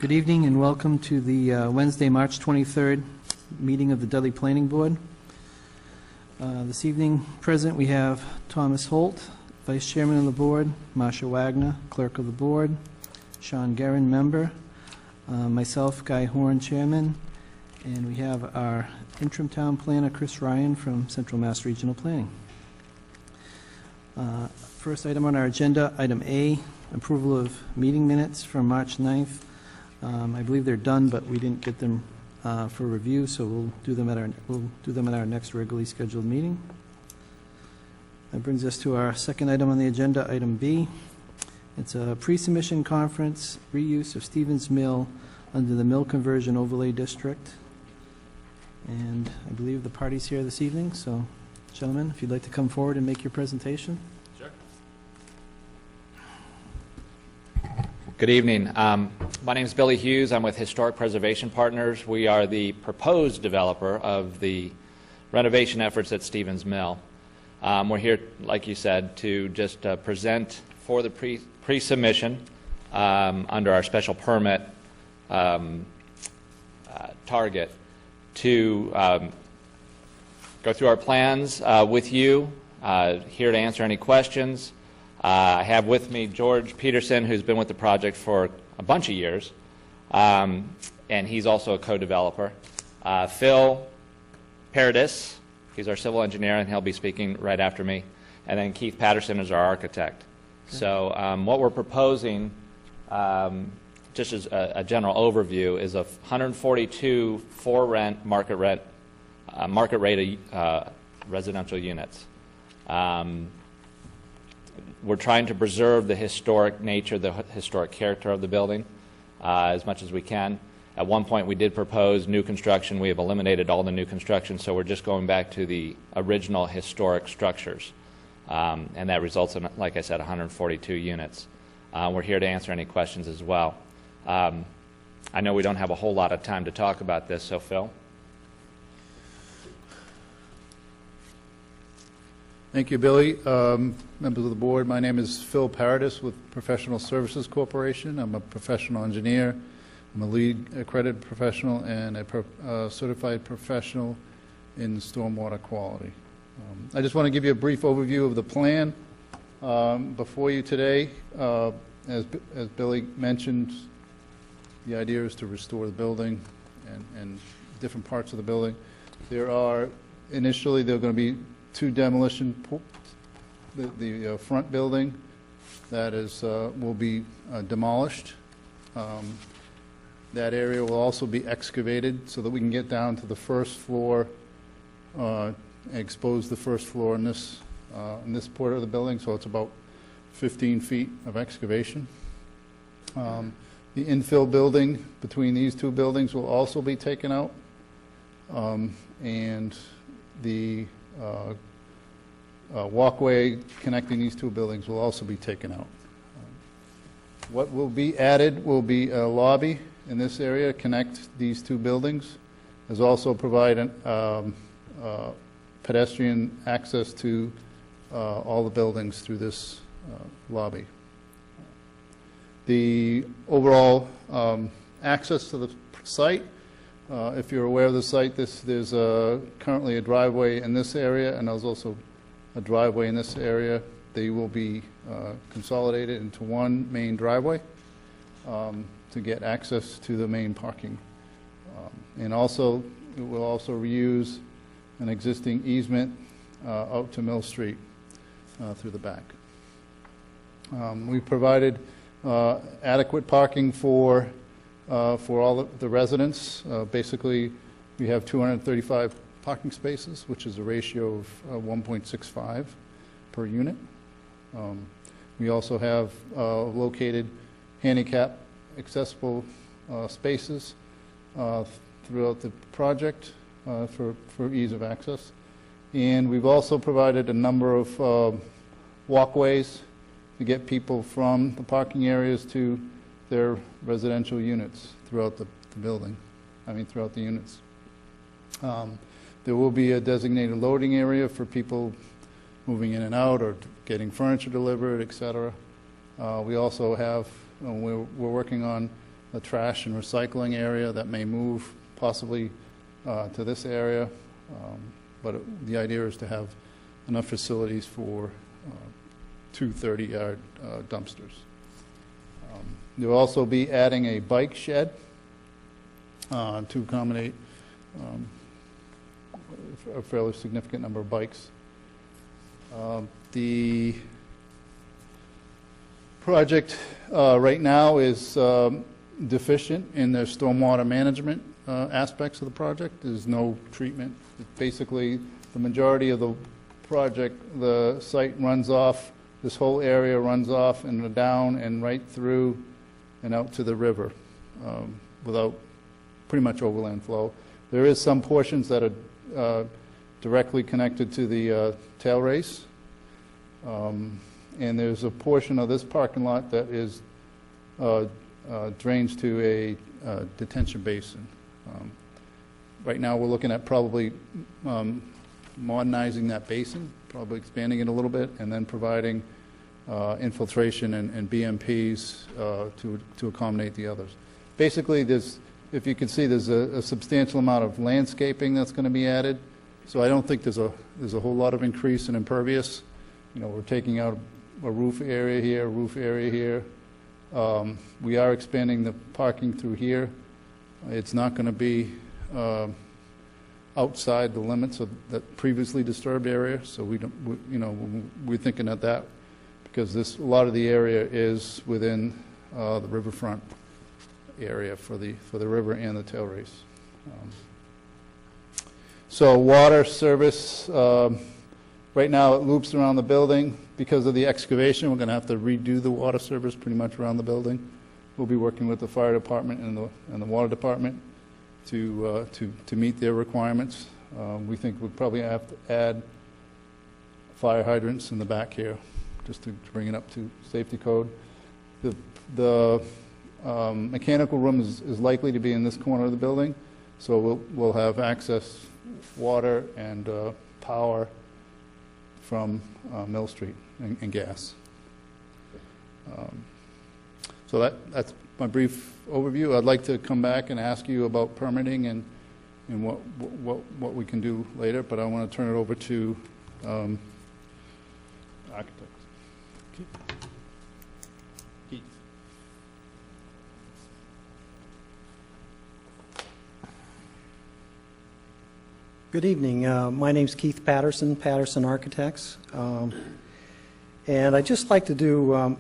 Good evening and welcome to the Wednesday, March 23rd meeting of the Dudley Planning Board. This evening present we have Thomas Holt, Vice Chairman of the Board, Marcia Wagner, Clerk of the Board, Sean Guerin, Member, myself, Guy Horn, Chairman, and we have our Interim Town Planner, Chris Ryan from Central Mass Regional Planning. First item on our agenda, item A, approval of meeting minutes from March 9th. I believe they're done, but we didn't get them for review, so we'll do them at our next regularly scheduled meeting. That brings us to our second item on the agenda, item B. It's a pre-submission conference, reuse of Stevens Mill under the Mill Conversion Overlay District. And I believe the party's here this evening, so gentlemen, if you'd like to come forward and make your presentation. Sure. Good evening. My name is Billy Hughes. I'm with Historic Preservation Partners. We are the proposed developer of the renovation efforts at Stevens Mill. We're here, like you said, to just present for the pre-submission under our special permit target to go through our plans with you, here to answer any questions. I have with me George Peterson, who's been with the project for a bunch of years, and he's also a co-developer. Phil Paradis, he's our civil engineer, and he'll be speaking right after me. And then Keith Patterson is our architect. Okay. So what we're proposing, just as a general overview, is a 142 for-rent, market rate residential units. We're trying to preserve the historic nature, the historic character of the building as much as we can. At one point we did propose new construction. We have eliminated all the new construction, so we're just going back to the original historic structures. And that results in, like I said, 142 units. We're here to answer any questions as well. I know we don't have a whole lot of time to talk about this, so Phil. Thank you, Billy. Members of the board, my name is Phil Paradis with Professional Services Corporation. I'm a professional engineer. I'm a lead accredited professional and a certified professional in stormwater quality. I just want to give you a brief overview of the plan before you today. As Billy mentioned, the idea is to restore the building and different parts of the building. Initially, there are going to be two demolition. The front building that is will be demolished. That area will also be excavated so that we can get down to the first floor, expose the first floor in this part of the building. So it's about 15 feet of excavation. The infill building between these two buildings will also be taken out, and the walkway connecting these two buildings will also be taken out. What will be added will be a lobby in this area, connect these two buildings. There's also provide pedestrian access to all the buildings through this lobby. The overall access to the site, if you're aware of the site, there's currently a driveway in this area, and there's also a driveway in this area. They will be consolidated into one main driveway to get access to the main parking. And also, it will also reuse an existing easement out to Mill Street through the back. We provided adequate parking for all of the residents. Basically, we have 235 parking spaces, which is a ratio of 1.65 per unit. We also have located handicap accessible spaces throughout the project for ease of access. And we've also provided a number of walkways to get people from the parking areas to their residential units throughout the building, throughout the units. There will be a designated loading area for people moving in and out or getting furniture delivered, etc. We also have, we're working on a trash and recycling area that may move possibly to this area. But the idea is to have enough facilities for two 30-yard dumpsters. They'll also be adding a bike shed to accommodate a fairly significant number of bikes. The project right now is deficient in the stormwater management aspects of the project. There's no treatment. Basically, the majority of the project, the site runs off, this whole area runs off and down and right through and out to the river without pretty much overland flow. There is some portions that are directly connected to the tail race. And there's a portion of this parking lot that is drains to a detention basin. Right now, we're looking at probably modernizing that basin, probably expanding it a little bit, and then providing infiltration and BMPs to accommodate the others. Basically, there's, if you can see, there's a substantial amount of landscaping that's going to be added. So I don't think there's a whole lot of increase in impervious. You know, we're taking out a roof area here, a roof area here. We are expanding the parking through here. It's not going to be outside the limits of that previously disturbed area. So we don't, we're thinking of that because a lot of the area is within the riverfront area for the river and the tail race. So water service, right now it loops around the building. Because of the excavation, we're going to have to redo the water service pretty much around the building. We'll be working with the fire department and the water department to meet their requirements. We think we'll probably have to add fire hydrants in the back here, just to bring it up to safety code. The mechanical room is likely to be in this corner of the building, so we'll have access water and power from Mill Street and gas. So that's my brief overview. I'd like to come back and ask you about permitting and what we can do later, but I want to turn it over to architects. Keith. Good evening. My name's Keith Patterson, Patterson Architects. And I'd just like to do,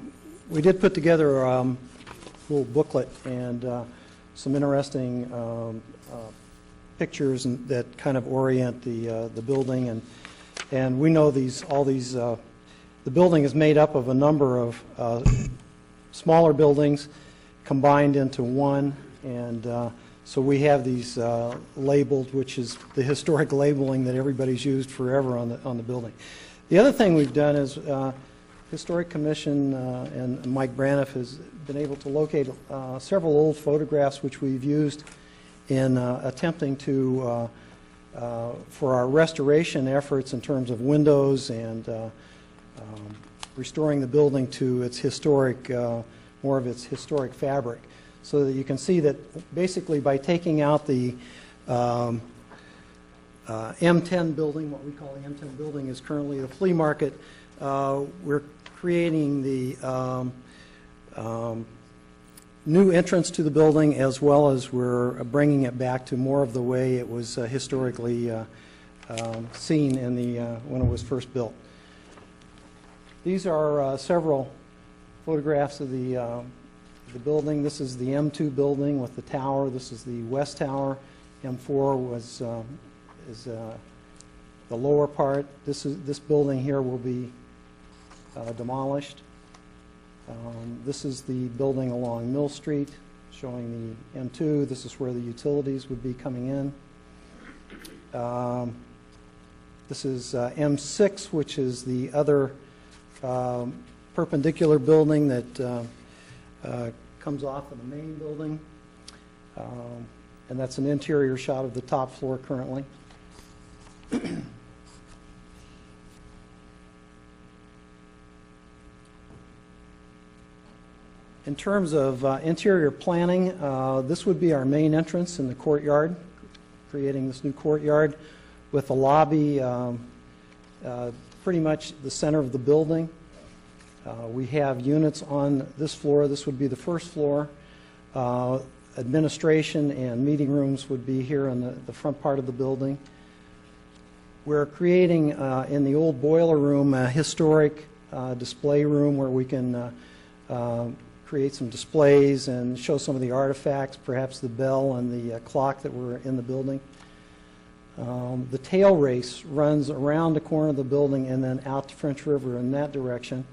we did put together a little booklet and some interesting pictures that kind of orient the building. And we know the building is made up of a number of smaller buildings combined into one. And so we have these labeled, which is the historic labeling that everybody's used forever on the building. The other thing we've done is Historic Commission and Mike Braniff has been able to locate several old photographs which we've used in attempting to, for our restoration efforts in terms of windows and restoring the building to its historic, more of its historic fabric. So that you can see that basically by taking out the M10 building, what we call the M10 building is currently the flea market, we're creating the new entrance to the building as well as we're bringing it back to more of the way it was historically seen in when it was first built. These are several photographs of the building. This is the M2 building with the tower. This is the west tower. M4 is the lower part. This building here will be demolished. This is the building along Mill Street, showing the M2. This is where the utilities would be coming in. This is M6, which is the other perpendicular building that comes off of the main building. And that's an interior shot of the top floor currently. In terms of interior planning, this would be our main entrance in the courtyard, creating this new courtyard with the lobby pretty much the center of the building. We have units on this floor. This would be the first floor. Administration and meeting rooms would be here in the front part of the building. We're creating in the old boiler room a historic display room where we can create some displays and show some of the artifacts, perhaps the bell and the clock that were in the building. The tail race runs around the corner of the building and then out to French River in that direction.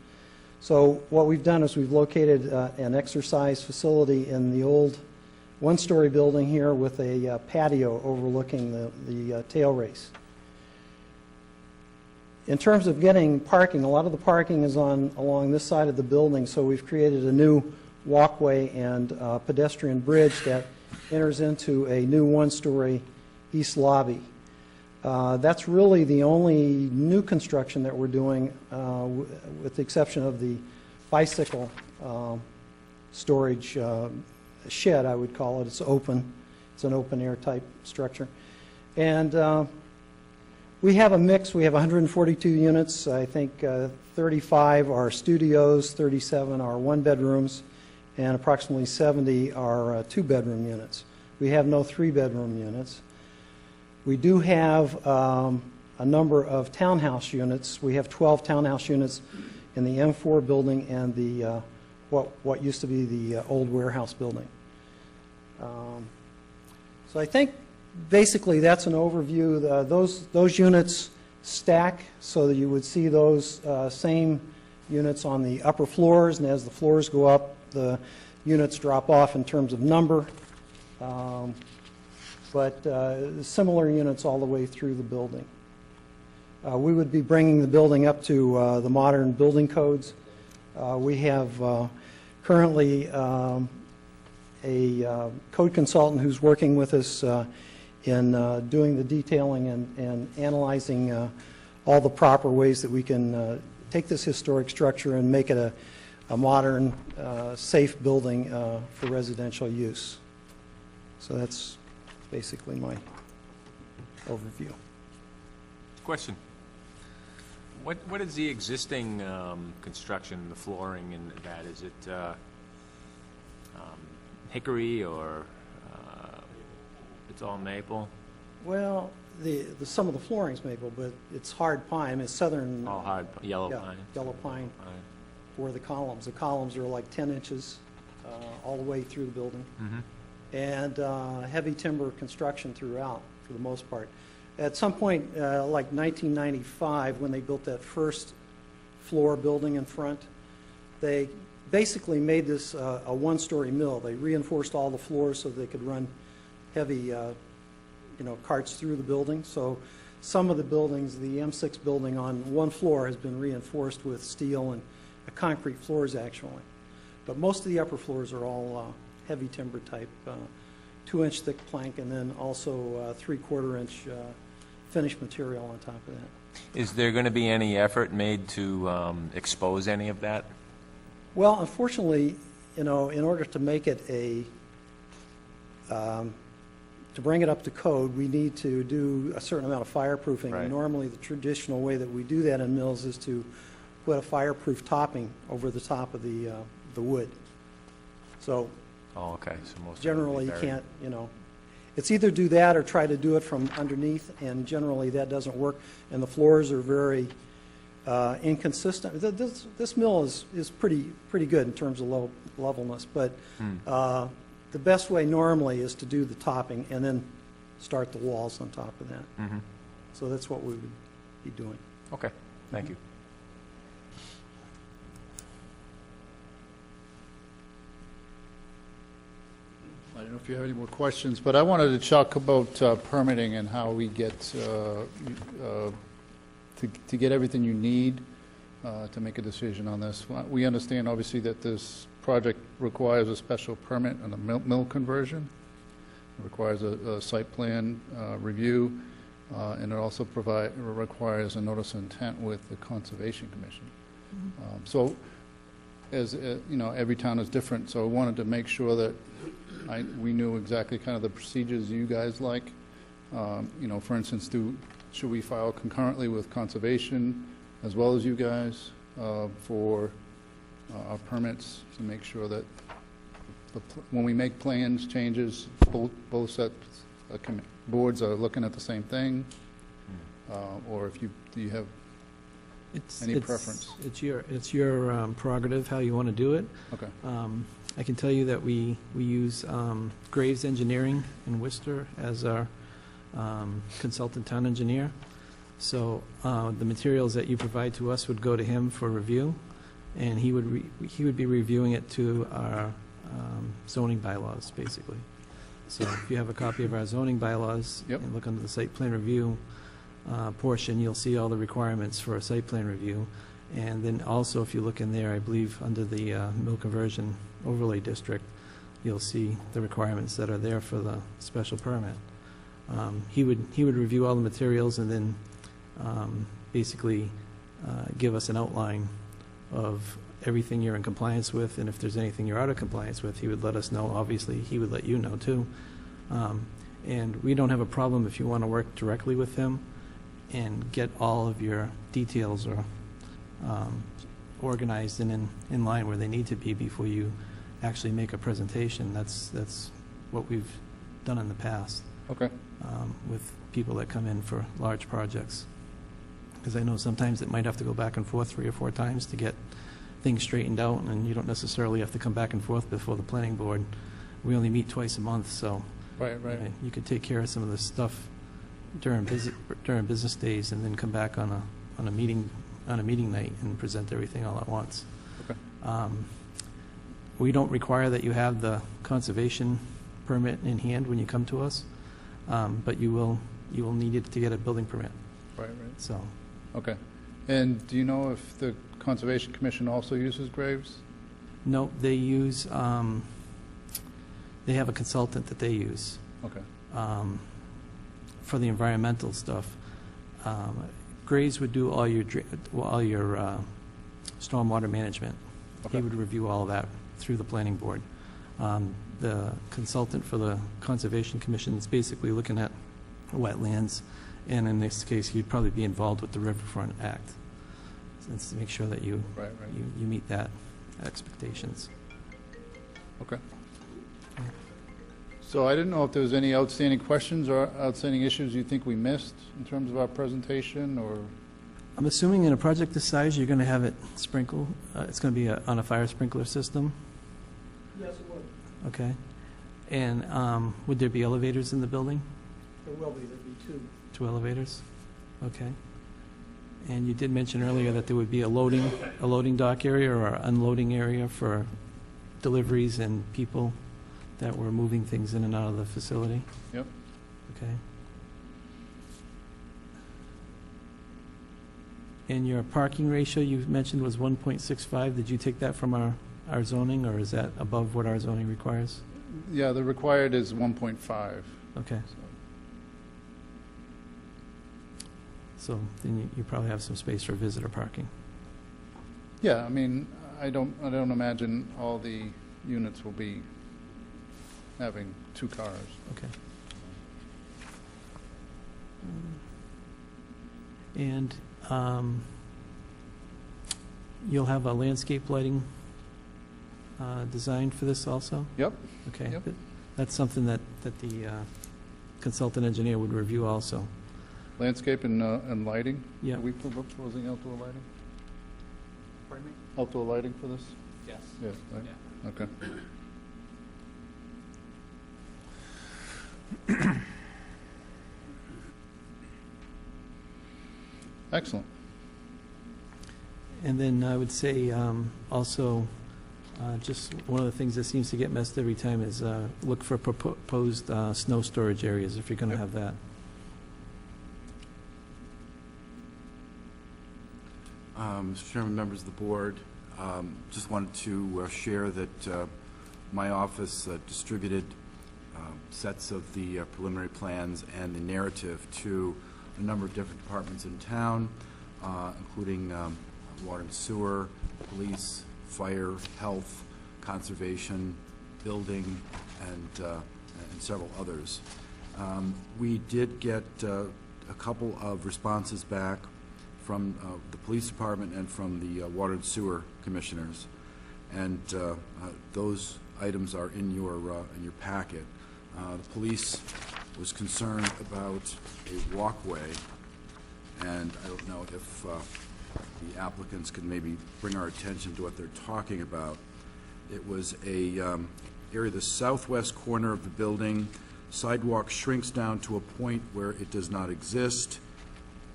So what we've done is we've located an exercise facility in the old one-story building here with a patio overlooking the tail race. In terms of getting parking, a lot of the parking is along this side of the building, so we've created a new walkway and pedestrian bridge that enters into a new one-story east lobby. That's really the only new construction that we're doing, with the exception of the bicycle storage shed, I would call it. It's open. It's an open-air type structure. And we have a mix. We have 142 units. I think 35 are studios, 37 are one-bedrooms, and approximately 70 are two-bedroom units. We have no three-bedroom units. We do have a number of townhouse units. We have 12 townhouse units in the M4 building and the what used to be the old warehouse building. So I think basically that's an overview. Those units stack so that you would see those same units on the upper floors, and as the floors go up, the units drop off in terms of number. But similar units all the way through the building. We would be bringing the building up to the modern building codes. We have currently a code consultant who's working with us in doing the detailing and analyzing all the proper ways that we can take this historic structure and make it a modern, safe building for residential use. So that's basically my overview. Question. What is the existing construction, the flooring and that? Is it hickory or it's all maple? Well, some of the flooring's maple, but it's hard pine. It's southern. All hard yellow pine. Yellow pine. For the columns. The columns are like 10 inches all the way through the building. Mm-hmm. And heavy timber construction throughout, for the most part. At some point, like 1995, when they built that first floor building in front, they basically made this a one-story mill. They reinforced all the floors so they could run heavy, carts through the building. So some of the buildings, the M6 building on one floor has been reinforced with steel and concrete floors, actually. But most of the upper floors are all heavy timber type, 2-inch thick plank, and then also 3/4-inch finished material on top of that. Is there going to be any effort made to expose any of that? Well, unfortunately, in order to make it to bring it up to code, we need to do a certain amount of fireproofing. Right. And normally, the traditional way that we do that in mills is to put a fireproof topping over the top of the wood. So. Oh, okay. So most Generally, you can't, it's either do that or try to do it from underneath, and generally that doesn't work, and the floors are very inconsistent. This mill is pretty good in terms of low levelness, but the best way normally is to do the topping and then start the walls on top of that. Mm-hmm. So that's what we would be doing. Okay. Thank you. I don't know if you have any more questions, but I wanted to talk about permitting and how we get to get everything you need to make a decision on this. We understand, obviously, that this project requires a special permit and a mill conversion. It requires a site plan review, and it also requires a notice of intent with the Conservation Commission. So as, you know, every town is different, so I wanted to make sure that we knew exactly kind of the procedures you guys like. You know, for instance, should we file concurrently with conservation as well as you guys for our permits to make sure that when we make plans, changes, both sets of boards are looking at the same thing? Or if do you have any preference? It's your prerogative how you want to do it. Okay. I can tell you that we use Graves Engineering in Worcester as our consultant town engineer. So the materials that you provide to us would go to him for review, and he would be reviewing it to our zoning bylaws, basically. So if you have a copy of our zoning bylaws and look under the site plan review portion, you'll see all the requirements for a site plan review. And then also, if you look in there, I believe under the mill conversion overlay district, you'll see the requirements that are there for the special permit. He would review all the materials and then basically give us an outline of everything you're in compliance with, and if there's anything you're out of compliance with, he would let us know. Obviously, he would let you know too. And we don't have a problem if you want to work directly with him and get all of your details or organized and in line where they need to be before you actually make a presentation. That's what we've done in the past. Okay. With people that come in for large projects. Because I know sometimes it might have to go back and forth 3 or 4 times to get things straightened out, and you don't necessarily have to come back and forth before the planning board. We only meet twice a month, so Right. you could take care of some of the stuff during business days, and then come back on a meeting night and present everything all at once. Okay. We don't require that you have the conservation permit in hand when you come to us, but you will need it to get a building permit. Right. So. Okay. And do you know if the Conservation Commission also uses Graves? No, they use, they have a consultant that they use Okay. for the environmental stuff. Graves would do all your stormwater management. Okay. He would review all of that through the planning board. The consultant for the Conservation Commission is basically looking at wetlands, and in this case, he'd probably be involved with the Riverfront Act, to make sure that you meet that expectations. Okay. So I didn't know if there was any outstanding questions or outstanding issues you think we missed in terms of our presentation, or? I'm assuming in a project this size, you're going to have it sprinkled. It's going to be on a fire sprinkler system? Yes, it would. Okay. And would there be elevators in the building? There will be. There'll be 2. 2 elevators? Okay. And you did mention earlier that there would be a loading dock area or unloading area for deliveries and people that were moving things in and out of the facility? Yep. Okay. And your parking ratio you mentioned was 1.65. Did you take that from our zoning, or is that above what our zoning requires? Yeah, the required is 1.5. Okay. So then you probably have some space for visitor parking. Yeah, I mean, I don't imagine all the units will be having 2 cars. Okay. And you'll have a landscape lighting designed for this also? Yep. Okay. Yep. That's something that the consultant engineer would review also. Landscape and lighting? Yeah. Are we proposing outdoor lighting? Pardon me? Outdoor lighting for this? Yes. Yes, right? Yeah. Okay. Excellent. And then I would say also, just one of the things that seems to get missed every time is look for proposed snow storage areas if you're going to Yep. have that. Mr. Chairman, members of the board, just wanted to share that my office distributed sets of the preliminary plans and the narrative to a number of different departments in town, including water and sewer, police, fire, health, conservation, building, and several others. We did get a couple of responses back from the police department and from the water and sewer commissioners, and those items are in your packet. The police was concerned about a walkway, and I don't know if the applicants could maybe bring our attention to what they're talking about. It was a area of the southwest corner of the building. Sidewalk shrinks down to a point where it does not exist.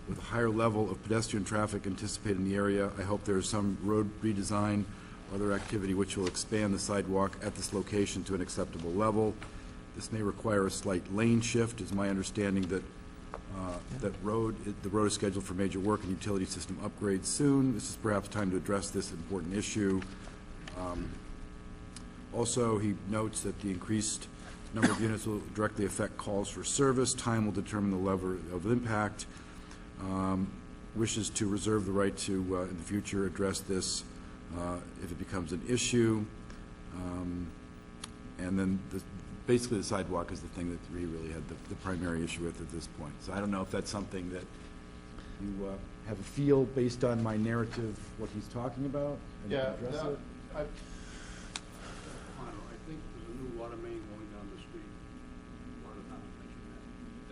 With a higher level of pedestrian traffic anticipated in the area, I hope there is some road redesign or other activity which will expand the sidewalk at this location to an acceptable level. This may require a slight lane shift. It's my understanding that the road is scheduled for major work and utility system upgrades soon. This is perhaps time to address this important issue. Also, he notes that the increased number of units will directly affect calls for service. Time will determine the level of impact. Wishes to reserve the right to, in the future, address this if it becomes an issue. And then basically the sidewalk is the thing that he really had the primary issue with at this point. So I don't know if that's something that you have a feel based on my narrative, what he's talking about, and address it. I think there's a new water main going down the street. Water department mentioned that.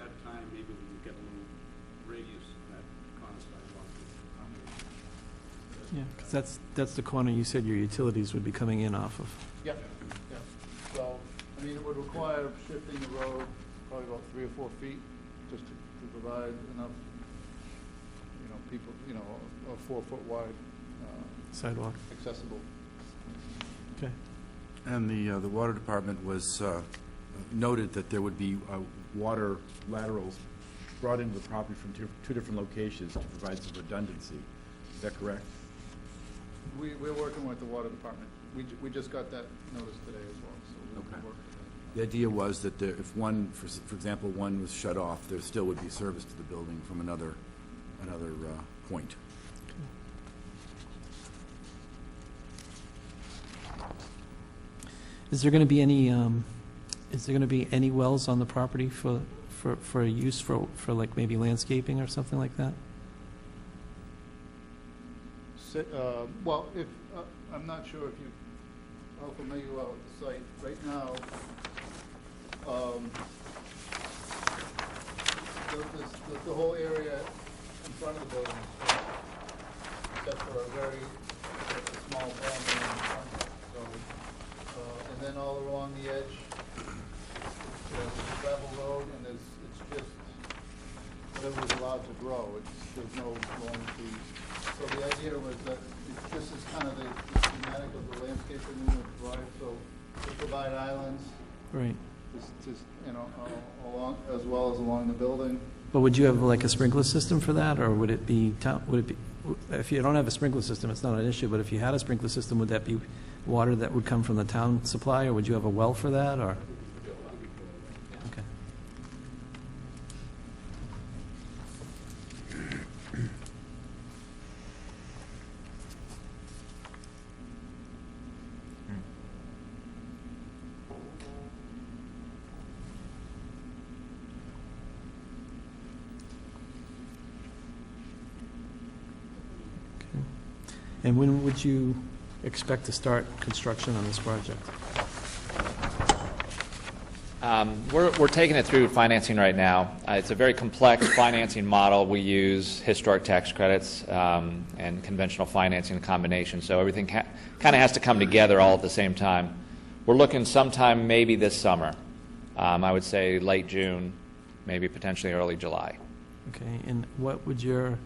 At that time, maybe we could get a little radius on that corner sidewalk to accommodate. Yeah, because that's the corner you said your utilities would be coming in off of. Yeah. So, I mean, it would require shifting the road probably about 3 or 4 feet just to provide enough, people, a 4-foot wide Sidewalk. accessible. Okay. And the water department was noted that there would be water laterals brought into the property from two different locations to provide some redundancy. Is that correct? We're working with the water department. We just got that notice today as well, so we'll Okay. work with that. The idea was that if one, for example, one was shut off, there still would be service to the building from another point. Is there going to be any wells on the property for use for like maybe landscaping or something like that? Well, if I'm not sure if how familiar you are with the site. Right now, the whole area in front of the building is finished, except for a very small boundary in front. So, and then all along the edge, it's a gravel road, and it's just whatever is allowed to grow. There's no growing trees. So the idea was that this is kind of the schematic of the landscape that we would provide. So to provide islands, Right. just along as well as along the building. But would you have like a sprinkler system for that, or would it be if you don't have a sprinkler system, it's not an issue, but if you had a sprinkler system, would that be water that would come from the town supply, or would you have a well for that, or? Okay. And when would you expect to start construction on this project? We're taking it through financing right now. It's a very complex financing model. We use historic tax credits and conventional financing combination, so everything kind of has to come together all at the same time. We're looking sometime maybe this summer. I would say late June, maybe potentially early July. Okay, and what would your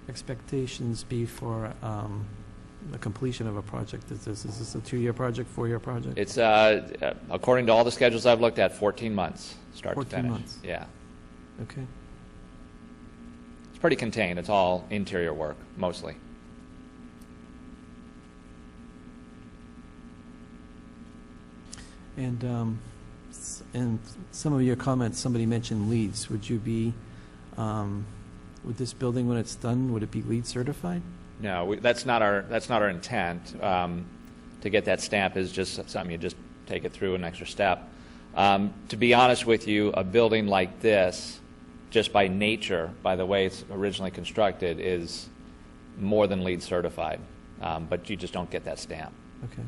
expectations be for the completion of a project? Is this a 2-year project, 4-year project? It's, according to all the schedules I've looked at, 14 months, start to 14 finish. months. Yeah. Okay. It's pretty contained. It's all interior work, mostly. And in some of your comments, somebody mentioned LEEDs. Would you be, would this building, when it's done, would it be LEED certified? No, that's not our intent. To get that stamp is just something you just take it through an extra step. To be honest with you, a building like this, just by nature, by the way it's originally constructed, is more than LEED certified, but you just don't get that stamp. Okay.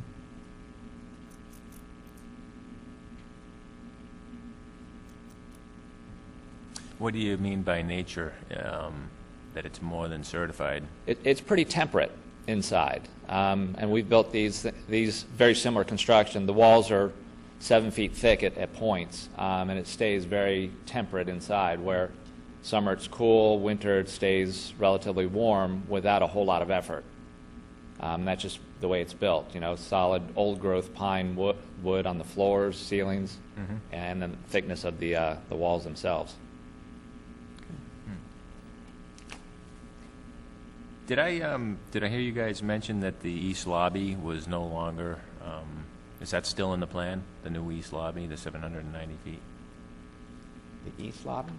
What do you mean by nature, that it's more than certified? It's pretty temperate inside, and we've built these very similar construction. The walls are 7 feet thick at points, and it stays very temperate inside, where summer it's cool, winter it stays relatively warm without a whole lot of effort. That's just the way it's built, you know, solid old growth pine wood on the floors, ceilings, and then the thickness of the walls themselves. Did I hear you guys mention that the east lobby was no longer, is that still in the plan, the new east lobby, the 790 feet? The east lobby?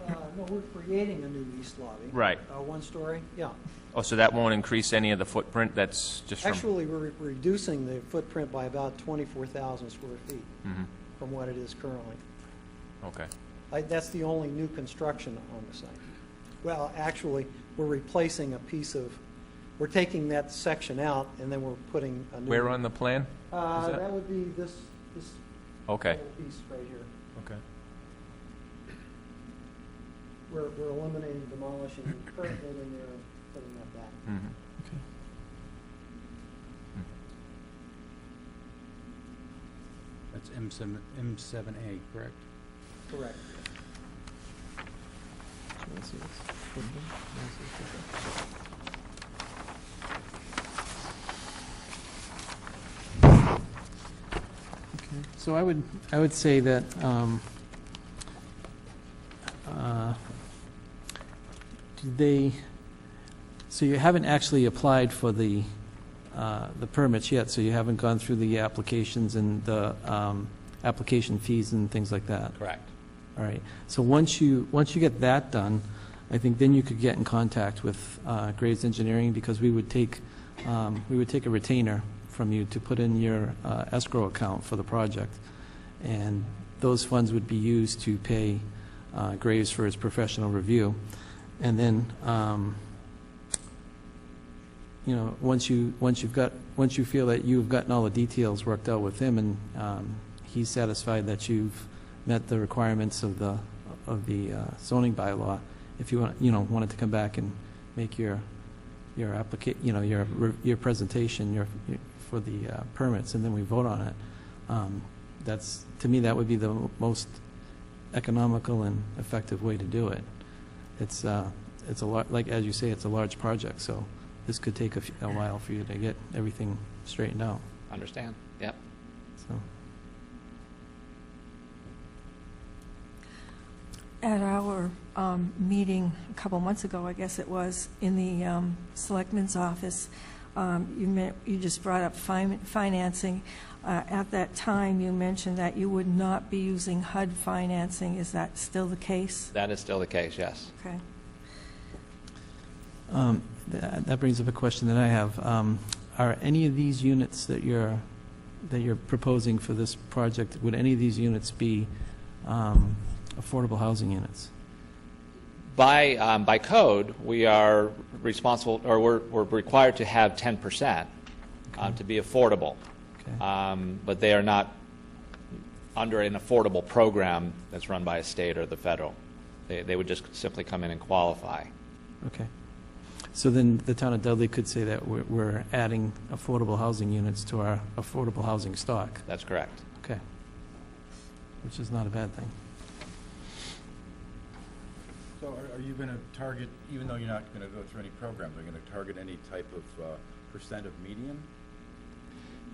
No, we're creating a new east lobby. Right. One story, yeah. Oh, so that won't increase any of the footprint? That's just from... Actually, we're reducing the footprint by about 24,000 square feet from what it is currently. Okay. That's the only new construction on the site. Well, actually, we're replacing a piece of, we're taking that section out, and then we're putting a new... Where on the plan? That would be this Okay. little piece right here. Okay. We're eliminating, demolishing the current building there and putting that back. Okay. That's M7A, correct? Correct. Okay. So I would say that so you haven't actually applied for the permits yet, so you haven't gone through the applications and the application fees and things like that. Correct. All right. So once you get that done, I think then you could get in contact with Graves Engineering, because we would take a retainer from you to put in your escrow account for the project, and those funds would be used to pay Graves for his professional review, and then you know, once you feel that you've gotten all the details worked out with him, and he's satisfied that you've met the requirements of the zoning bylaw, if you wanted to come back and make your presentation for the permits, and then we vote on it. That's, to me, that would be the most economical and effective way to do it. It's a lot, like as you say, it's a large project, so this could take a while for you to get everything straightened out. Understand? Yep. So. At our meeting a couple months ago, I guess it was, in the Selectman's office, you just brought up financing. At that time, you mentioned that you would not be using HUD financing. Is that still the case? That is still the case, yes. Okay. That brings up a question that I have. Are any of these units that you're proposing for this project, would any of these units be affordable housing units? By code, we are responsible, or we're required to have 10% to be affordable. Okay. But they are not under an affordable program that's run by a state or the federal. They would just simply come in and qualify. Okay. So then the town of Dudley could say that we're adding affordable housing units to our affordable housing stock. That's correct. Okay. Which is not a bad thing. So are you going to target, even though you're not going to go through any programs, are you going to target any type of percent of median?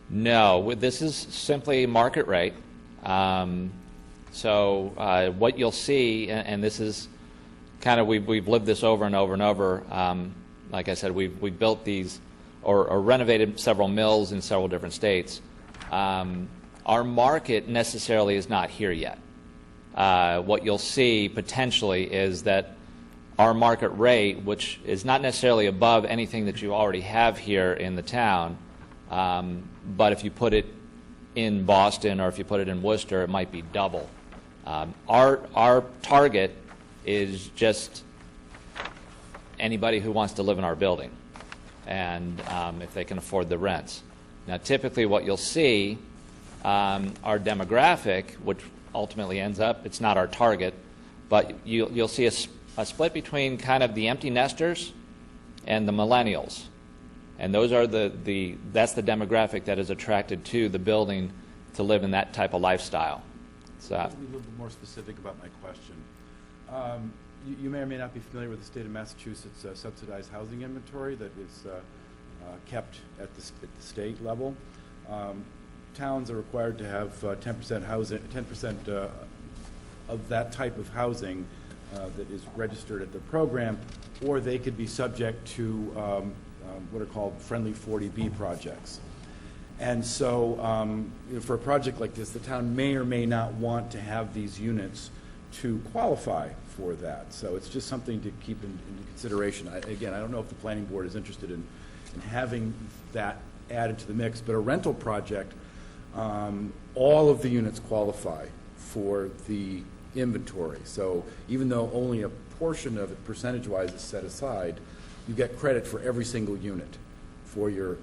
No, this is simply market rate. So what you'll see, and this is kind of, we've lived this over and over and over. Like I said, we've built these or renovated several mills in several different states. Our market necessarily is not here yet. What you'll see potentially is that our market rate, which is not necessarily above anything that you already have here in the town, but if you put it in Boston or if you put it in Worcester, it might be double. Our target is just anybody who wants to live in our building, and if they can afford the rents. Now, typically what you'll see, our demographic, which ultimately ends up, it's not our target, but you'll see a split between kind of the empty nesters and the millennials. And those are that's the demographic that is attracted to the building to live in that type of lifestyle. So, Let me be a little bit more specific about my question. You may or may not be familiar with the state of Massachusetts subsidized housing inventory that is kept at the state level. Towns are required to have 10% housing, 10% of that type of housing that is registered at the program, or they could be subject to what are called friendly 40B projects. And so you know, for a project like this, the town may or may not want to have these units to qualify for that. So it's just something to keep into consideration. Again, I don't know if the planning board is interested in having that added to the mix, but a rental project, all of the units qualify for the inventory. So even though only a portion of it percentage-wise is set aside, you get credit for every single unit for your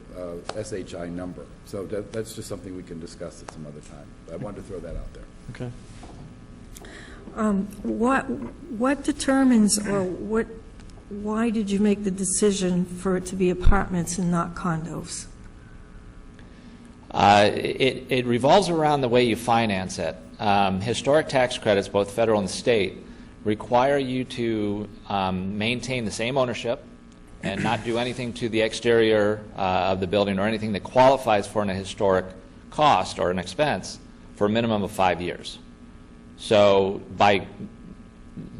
SHI number. So that's just something we can discuss at some other time. I wanted to throw that out there. Okay. What determines, or why did you make the decision for it to be apartments and not condos? It revolves around the way you finance it. Historic tax credits, both federal and state, require you to maintain the same ownership and not do anything to the exterior of the building or anything that qualifies for an historic cost or an expense for a minimum of 5 years. So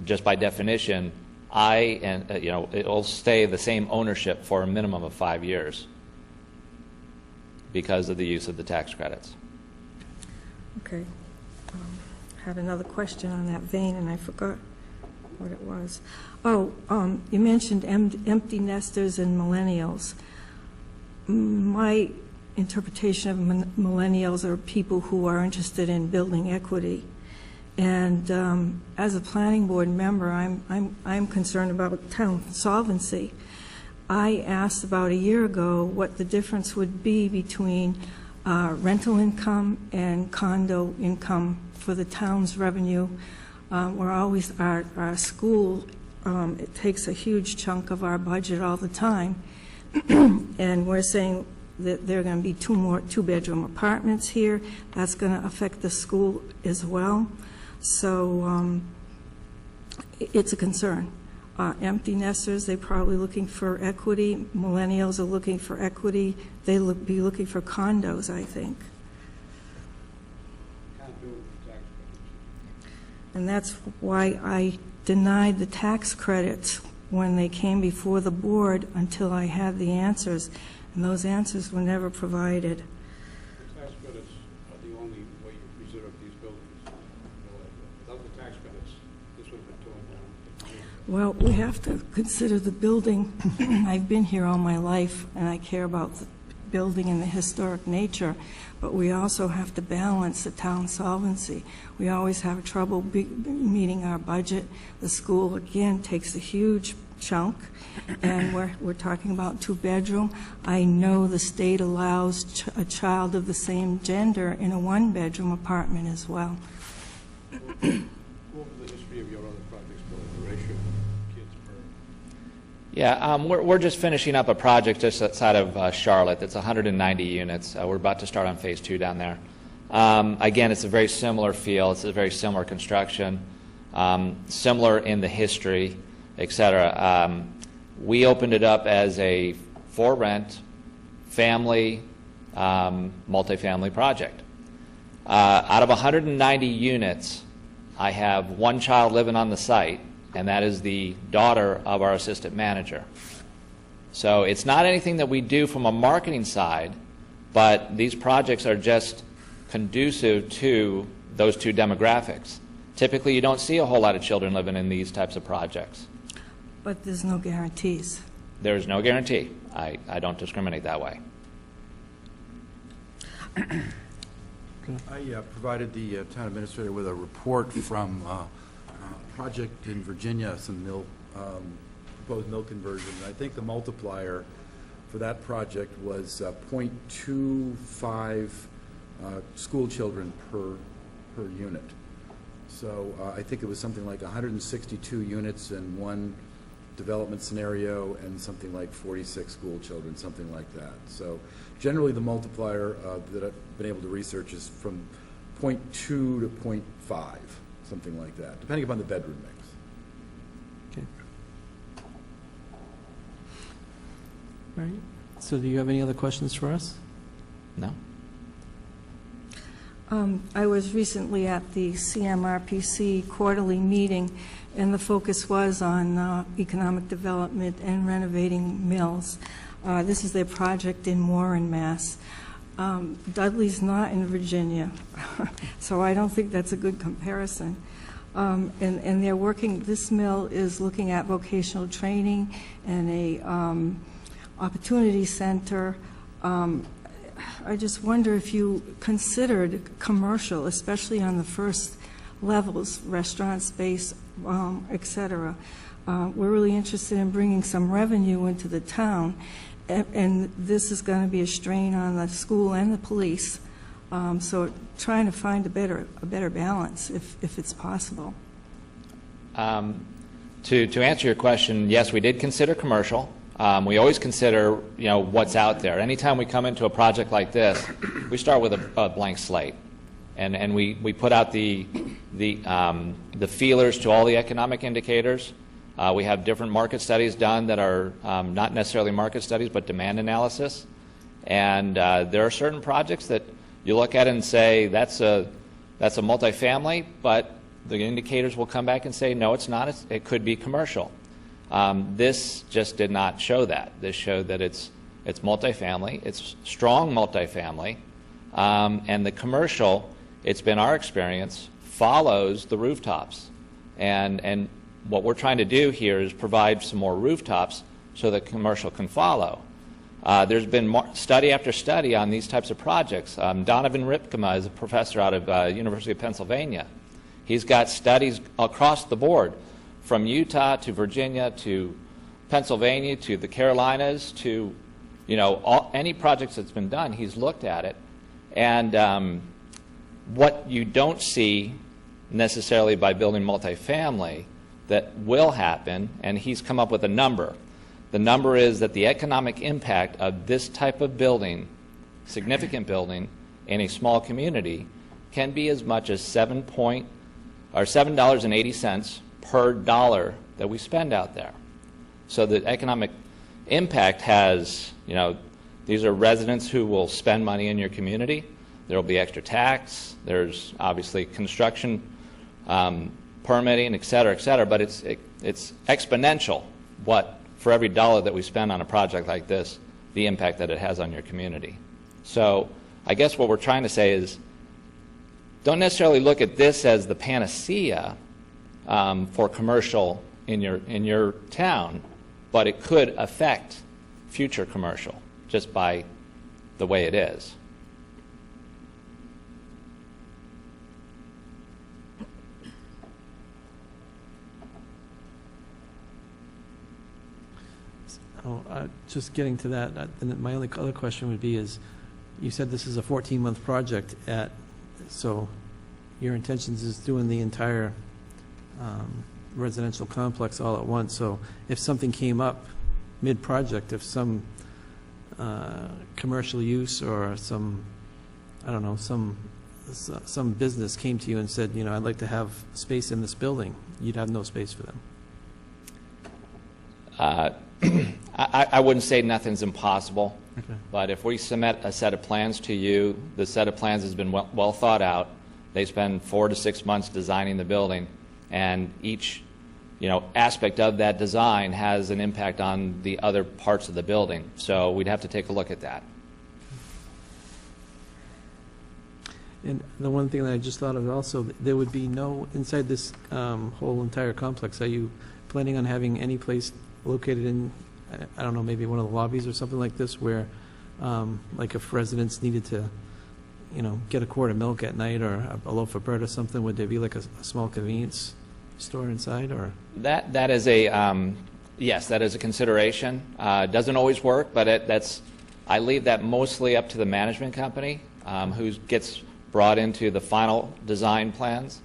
just by definition, it'll stay the same ownership for a minimum of 5 years because of the use of the tax credits. Okay. I had another question on that vein, and I forgot what it was. Oh, you mentioned empty nesters and millennials. My interpretation of millennials are people who are interested in building equity. And as a planning board member, I'm concerned about town solvency. I asked about a year ago what the difference would be between rental income and condo income for the town's revenue. We're always, our school, it takes a huge chunk of our budget all the time. And we're saying that there are going to be two-bedroom apartments here. That's going to affect the school as well. So it's a concern. Empty nesters, they're probably looking for equity. Millennials are looking for equity. They'll be looking for condos, I think. Can't do it with tax credits. And that's why I denied the tax credits when they came before the board until I had the answers. And those answers were never provided. The tax credits are the only way you preserve these buildings. Without the tax credits, this would have been torn down. Well, we have to consider the building. I've been here all my life, and I care about the building and the historic nature, but we also have to balance the town solvency. We always have trouble meeting our budget. The school, again, takes a huge chunk, and we're talking about two-bedroom. I know the state allows a child of the same gender in a one-bedroom apartment as well. Go over the history of your other projects, Bill, the ratio of kids per. Yeah, we're just finishing up a project just outside of Charlotte that's 190 units. We're about to start on phase 2 down there. Again, it's a very similar feel. It's a very similar construction, similar in the history, et cetera. We opened it up as a for-rent, family, multifamily project. Out of 190 units, I have one child living on the site, and that is the daughter of our assistant manager. So it's not anything that we do from a marketing side, but these projects are just conducive to those two demographics. Typically, you don't see a whole lot of children living in these types of projects. But there's no guarantees. There is no guarantee. I don't discriminate that way. I provided the town administrator with a report from a project in Virginia, some proposed mill conversion. I think the multiplier for that project was 0.25 school children per unit. So I think it was something like 162 units in one development scenario and something like 46 school children, something like that. So generally the multiplier that I've been able to research is from 0.2 to 0.5, something like that, depending upon the bedroom mix. Okay. All right. So do you have any other questions for us? No? I was recently at the CMRPC quarterly meeting, and the focus was on economic development and renovating mills. This is their project in Warren, Mass. Dudley's not in Virginia, so I don't think that's a good comparison. And they're working, this mill is looking at vocational training and a opportunity center. I just wonder if you considered commercial, especially on the first levels, restaurant space, et cetera. We're really interested in bringing some revenue into the town, and this is going to be a strain on the school and the police. So trying to find a better balance, if it's possible. To answer your question, yes, we did consider commercial. We always consider, what's out there. Anytime we come into a project like this, we start with a blank slate, and we put out the feelers to all the economic indicators. We have different market studies done that are not necessarily market studies, but demand analysis. And there are certain projects that you look at and say that's a multifamily, but the indicators will come back and say no, it's not. It could be commercial. This just did not show that. This showed that it's multifamily, it's strong multifamily, and the commercial, it's been our experience, follows the rooftops. And what we're trying to do here is provide some more rooftops so that commercial can follow. There's been study after study on these types of projects. Donovan Ripkema is a professor out of University of Pennsylvania. He's got studies across the board, from Utah to Virginia to Pennsylvania to the Carolinas to, any projects that's been done, he's looked at it. And what you don't see necessarily by building multifamily that will happen, and he's come up with a number. The number is that the economic impact of this type of building, significant building, in a small community can be as much as $7.80 per dollar that we spend out there. So the economic impact has, these are residents who will spend money in your community. There will be extra tax. There's obviously construction, permitting, et cetera, but it's exponential for every dollar that we spend on a project like this, the impact that it has on your community. So I guess what we're trying to say is don't necessarily look at this as the panacea for commercial in your town, but it could affect future commercial just by the way it is. Just getting to that, my only other question would be is, you said this is a 14-month project so your intentions is doing the entire residential complex all at once. So if something came up mid-project, if some commercial use or some business came to you and said, I'd like to have space in this building, you'd have no space for them. I wouldn't say nothing's impossible, Okay. but if we submit a set of plans to you, the set of plans has been well thought out. They spend 4 to 6 months designing the building, and each aspect of that design has an impact on the other parts of the building. So we'd have to take a look at that. And the one thing that I just thought of also, there would be no, inside this whole entire complex, are you planning on having any place located in, I don't know, maybe one of the lobbies or something like this, where, like if residents needed to, get a quart of milk at night or a loaf of bread or something, would there be like a small convenience store inside, or? That is a, yes, that is a consideration. It doesn't always work, but I leave that mostly up to the management company, who gets brought into the final design plans.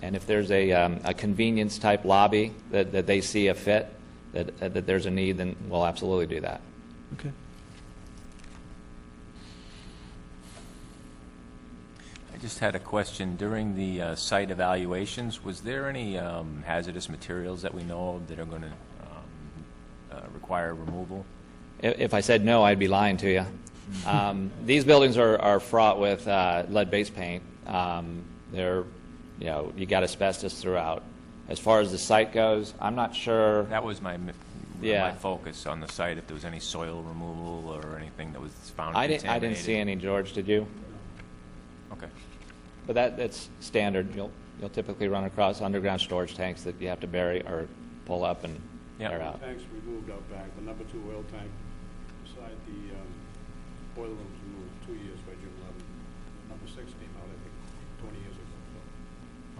And if there's a convenience-type lobby that they see a fit, that there's a need, then we'll absolutely do that. Okay. I just had a question. During the site evaluations, was there any hazardous materials that we know of that are going to require removal? If I said no, I'd be lying to you. These buildings are fraught with lead-based paint. You got asbestos throughout. As far as the site goes, I'm not sure. That was my Yeah. focus on the site, if there was any soil removal or anything that was found I contaminated. didn't see any, George, did you? Okay. But that's standard. You'll typically run across underground storage tanks that you have to bury or pull up and Yep. clear out. Tanks removed out back, the number 2 oil tank beside the boiler room was removed 2 years by June 11. The number 6 came out, I think, 20 years ago.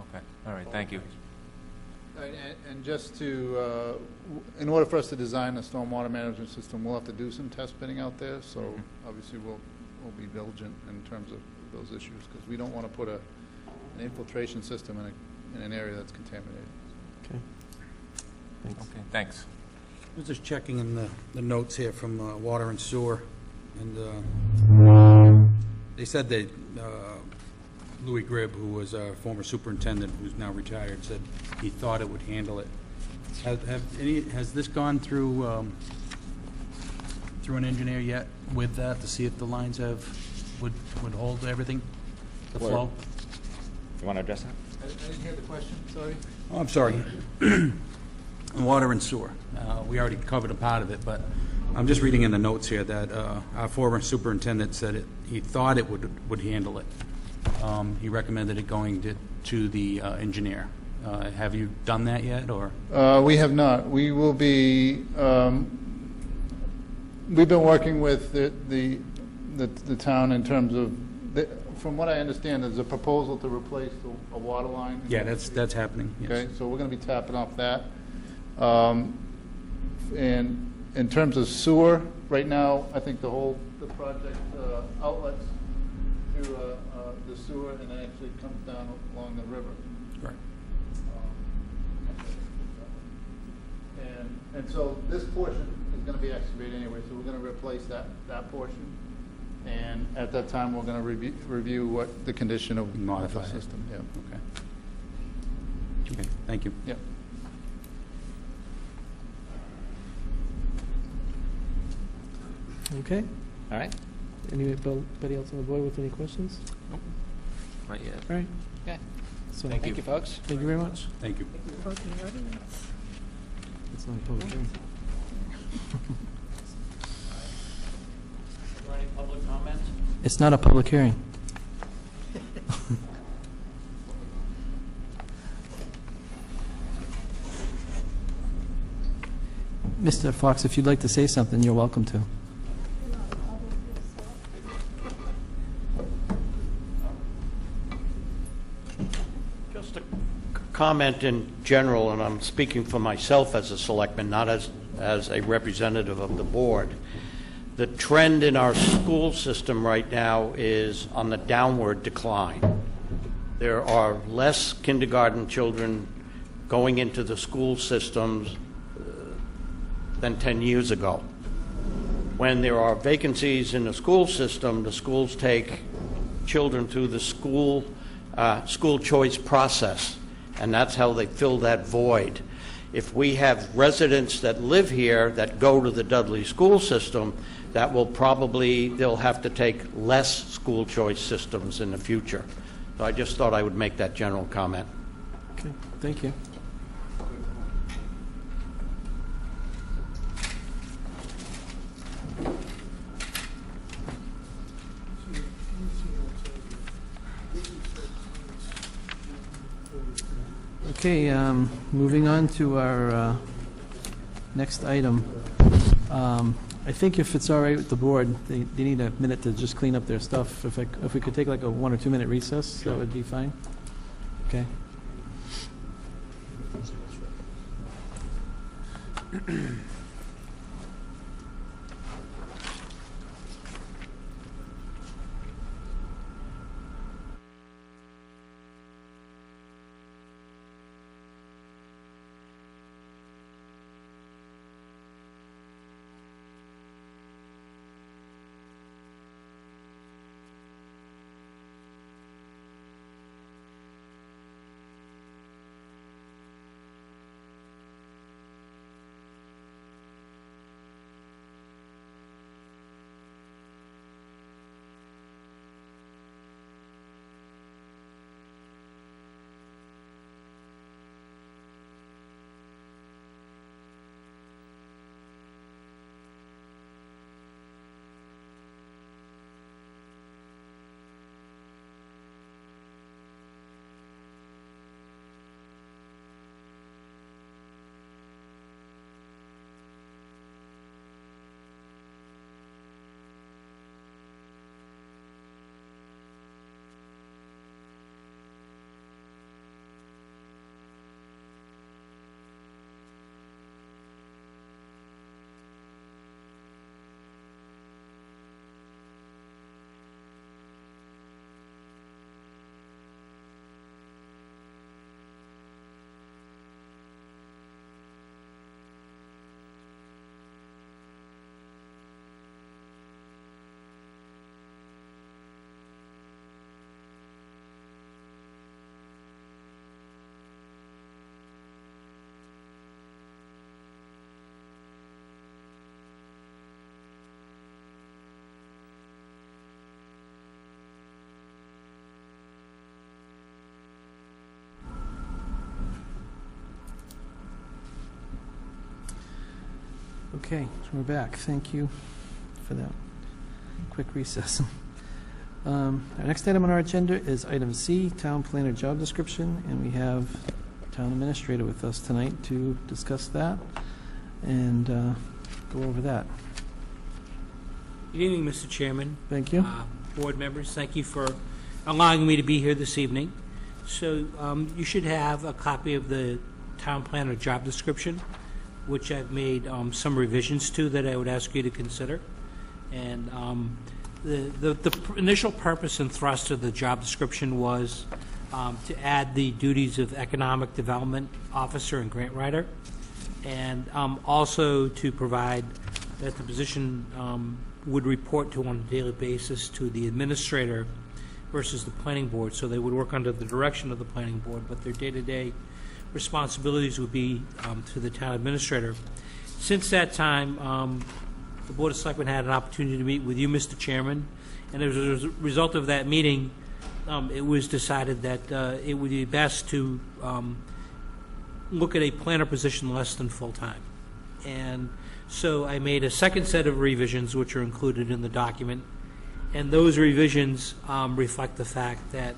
Okay. All right. Thank you. And just to, in order for us to design a stormwater management system, we'll have to do some test pitting out there, so obviously we'll be diligent in terms of those issues, because we don't want to put an infiltration system in an area that's contaminated. Okay. Thanks. Okay. Thanks. I was just checking in the notes here from Water and Sewer, and they said that Louis Gribb, who was our former superintendent, who's now retired, said he thought it would handle it. Has this gone through an engineer yet with that to see if the lines would hold everything, the Where? flow? You want to address that? I didn't hear the question, sorry. Oh, I'm sorry. Water and sewer. We already covered a part of it, but I'm just reading in the notes here that our former superintendent said he thought it would handle it. He recommended it going to the engineer. Have you done that yet, or? We have not. We will be, we've been working with the town in terms of, from what I understand, there's a proposal to replace a water line. Yeah, that's happening, yes. Okay, so we're going to be tapping off that. And in terms of sewer, right now, I think the project outlets to the sewer and then actually comes down along the river. Right. And so this portion is going to be excavated anyway, so we're going to replace that portion. And at that time, we're going to review what the condition of Modify the it. system. Yeah. Okay, thank you. Yeah. Okay. All right. Anybody else on the board with any questions? Not yet. All right. Okay. So Thank you, folks. Thank you very much. Thank you. It's not a public hearing. Any public comments? It's not a public hearing. Mr. Fox, if you'd like to say something, you're welcome to. Just a comment in general, and I'm speaking for myself as a selectman, not as a representative of the board. The trend in our school system right now is on the downward decline. There are less kindergarten children going into the school systems than 10 years ago. When there are vacancies in the school system, the schools take children through the school choice process, and that's how they fill that void. If we have residents that live here that go to the Dudley school system, that will they'll have to take less school choice systems in the future. So I just thought I would make that general comment. Okay, thank you. Okay, moving on to our next item, I think if it's all right with the board, they need a minute to just clean up their stuff. If we could take like a 1 or 2 minute recess, that would be fine. Okay. Okay, so we're back. Thank you for that quick recess. Our next item on our agenda is item C, Town Planner Job Description, and we have Town Administrator with us tonight to discuss that and go over that. Good evening, Mr. Chairman. Thank you. Board members, thank you for allowing me to be here this evening. So you should have a copy of the Town Planner Job Description, which I've made some revisions to that I would ask you to consider. And the initial purpose and thrust of the job description was to add the duties of Economic Development Officer and Grant Writer, and also to provide that the position would report to on a daily basis to the administrator versus the planning board. So they would work under the direction of the planning board, but their day-to-day responsibilities would be to the town administrator. Since that time, the Board of Selectmen had an opportunity to meet with you, Mr. Chairman, and as a result of that meeting, it was decided that it would be best to look at a planner position less than full-time. And so I made a second set of revisions, which are included in the document, and those revisions reflect the fact that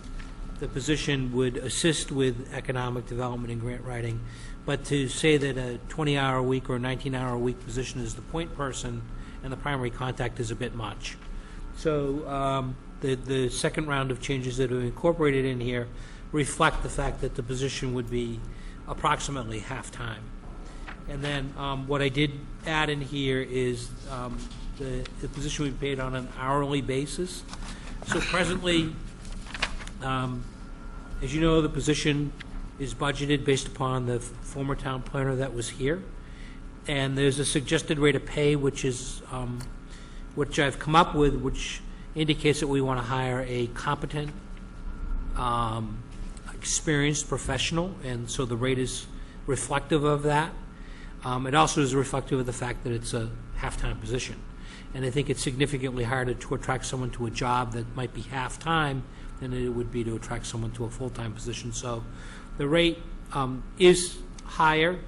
the position would assist with economic development and grant writing, but to say that a 20-hour-a-week or a 19-hour-a-week position is the point person and the primary contact is a bit much. So the second round of changes that are incorporated in here reflect the fact that the position would be approximately half-time. And then what I did add in here is the position would be paid on an hourly basis. So presently, as you know, the position is budgeted based upon the former town planner that was here. And there's a suggested rate of pay, which is which I've come up with, which indicates that we want to hire a competent, experienced professional, and so the rate is reflective of that. It also is reflective of the fact that it's a half-time position. And I think it's significantly harder to attract someone to a job that might be half-time than it would be to attract someone to a full-time position. So the rate is higher,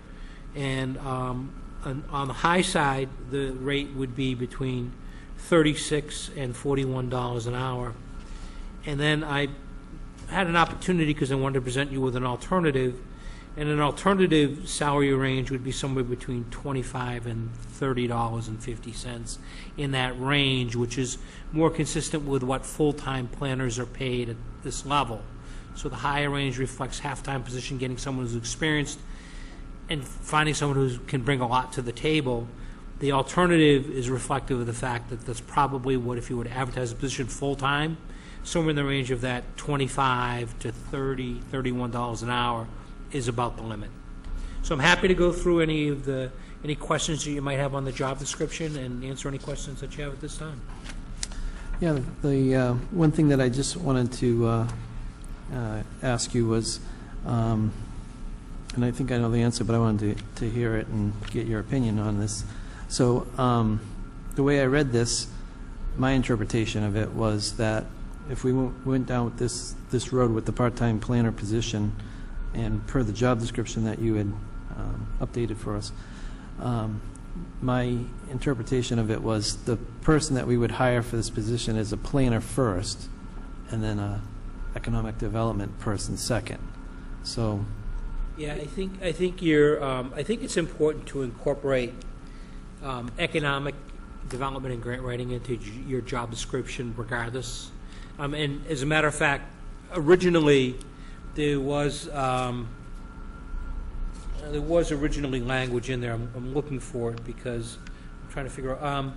and on the high side, the rate would be between $36 and $41 an hour. And then I had an opportunity, because I wanted to present you with an alternative, And an alternative salary range would be somewhere between $25 and $30.50 in that range, which is more consistent with what full-time planners are paid at this level. So the higher range reflects half-time position, getting someone who's experienced and finding someone who can bring a lot to the table. The alternative is reflective of the fact that that's probably what, if you were to advertise a position full-time, somewhere in the range of that $25 to $30, $31 an hour is about the limit. So I'm happy to go through any questions that you might have on the job description and answer any questions that you have at this time. Yeah, the one thing that I just wanted to ask you was, and I think I know the answer, but I wanted to hear it and get your opinion on this. So the way I read this, my interpretation of it was that if we went down with this road with the part-time planner position, and per the job description that you had updated for us, my interpretation of it was the person that we would hire for this position is a planner first, and then a economic development person second. So, yeah, I think it's important to incorporate economic development and grant writing into your job description, regardless. And as a matter of fact, originally there was originally language in there. I'm looking for it because I'm trying to figure out.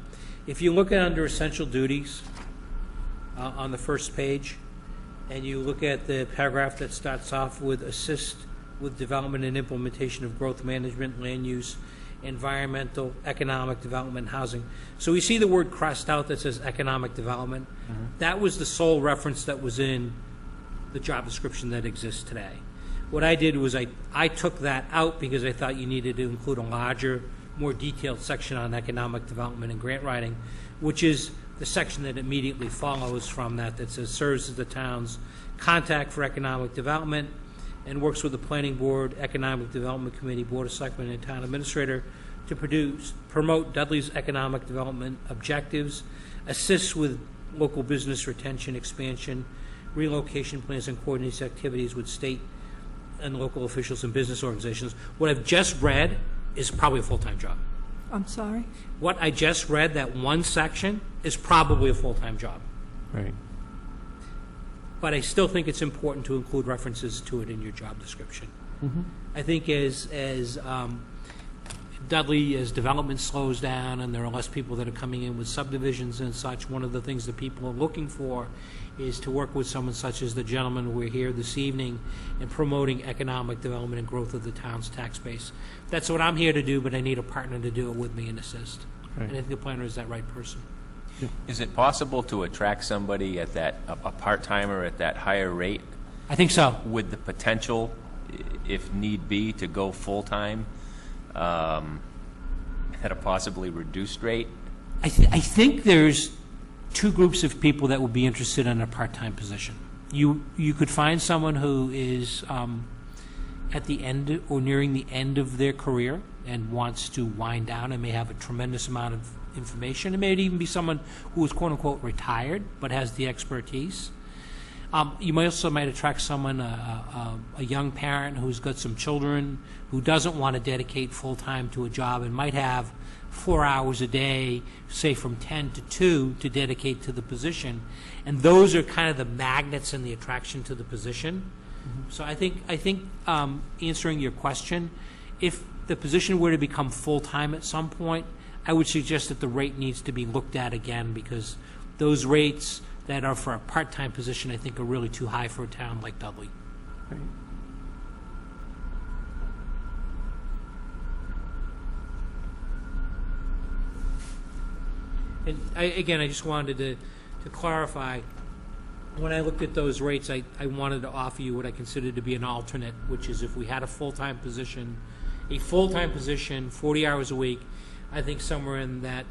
If you look at under essential duties on the first page, and you look at the paragraph that starts off with assist with development and implementation of growth management, land use, environmental, economic development, housing. So we see the word crossed out that says economic development. Mm-hmm. That was the sole reference that was in the job description that exists today. What I did was I took that out because I thought you needed to include a larger, more detailed section on economic development and grant writing, which is the section that immediately follows from that says serves as the town's contact for economic development and works with the planning board, economic development committee, board of selectmen, and town administrator to promote Dudley's economic development objectives, assists with local business retention, expansion, relocation plans, and coordinates activities with state and local officials and business organizations. What I've just read is probably a full-time job. I'm sorry? What I just read, that one section, is probably a full-time job. right. But I still think it's important to include references to it in your job description. Mm-hmm. I think as Dudley, as development slows down and there are less people that are coming in with subdivisions and such, one of the things that people are looking for is to work with someone such as the gentleman we're here this evening in promoting economic development and growth of the town's tax base. That's what I'm here to do, but I need a partner to do it with me and assist. Right. And I think the planner is that right person. Is it possible to attract somebody at that, a part-timer at that higher rate I think so. with the potential, if need be, to go full-time at a possibly reduced rate? I think there's two groups of people that would be interested in a part-time position. You could find someone who is at the end or nearing the end of their career and wants to wind down and may have a tremendous amount of information. It may even be someone who is quote-unquote retired but has the expertise. You might attract someone, a young parent who's got some children who doesn't want to dedicate full-time to a job and might have 4 hours a day, say from 10 to 2, to dedicate to the position. And those are kind of the magnets and the attraction to the position. Mm-hmm. So I think answering your question, if the position were to become full-time at some point, I would suggest that the rate needs to be looked at again, because those rates that are for a part-time position, I think, are really too high for a town like Dudley. Right. And I just wanted to clarify, when I looked at those rates, I wanted to offer you what I consider to be an alternate, which is if we had a full-time position, 40 hours a week, I think somewhere in that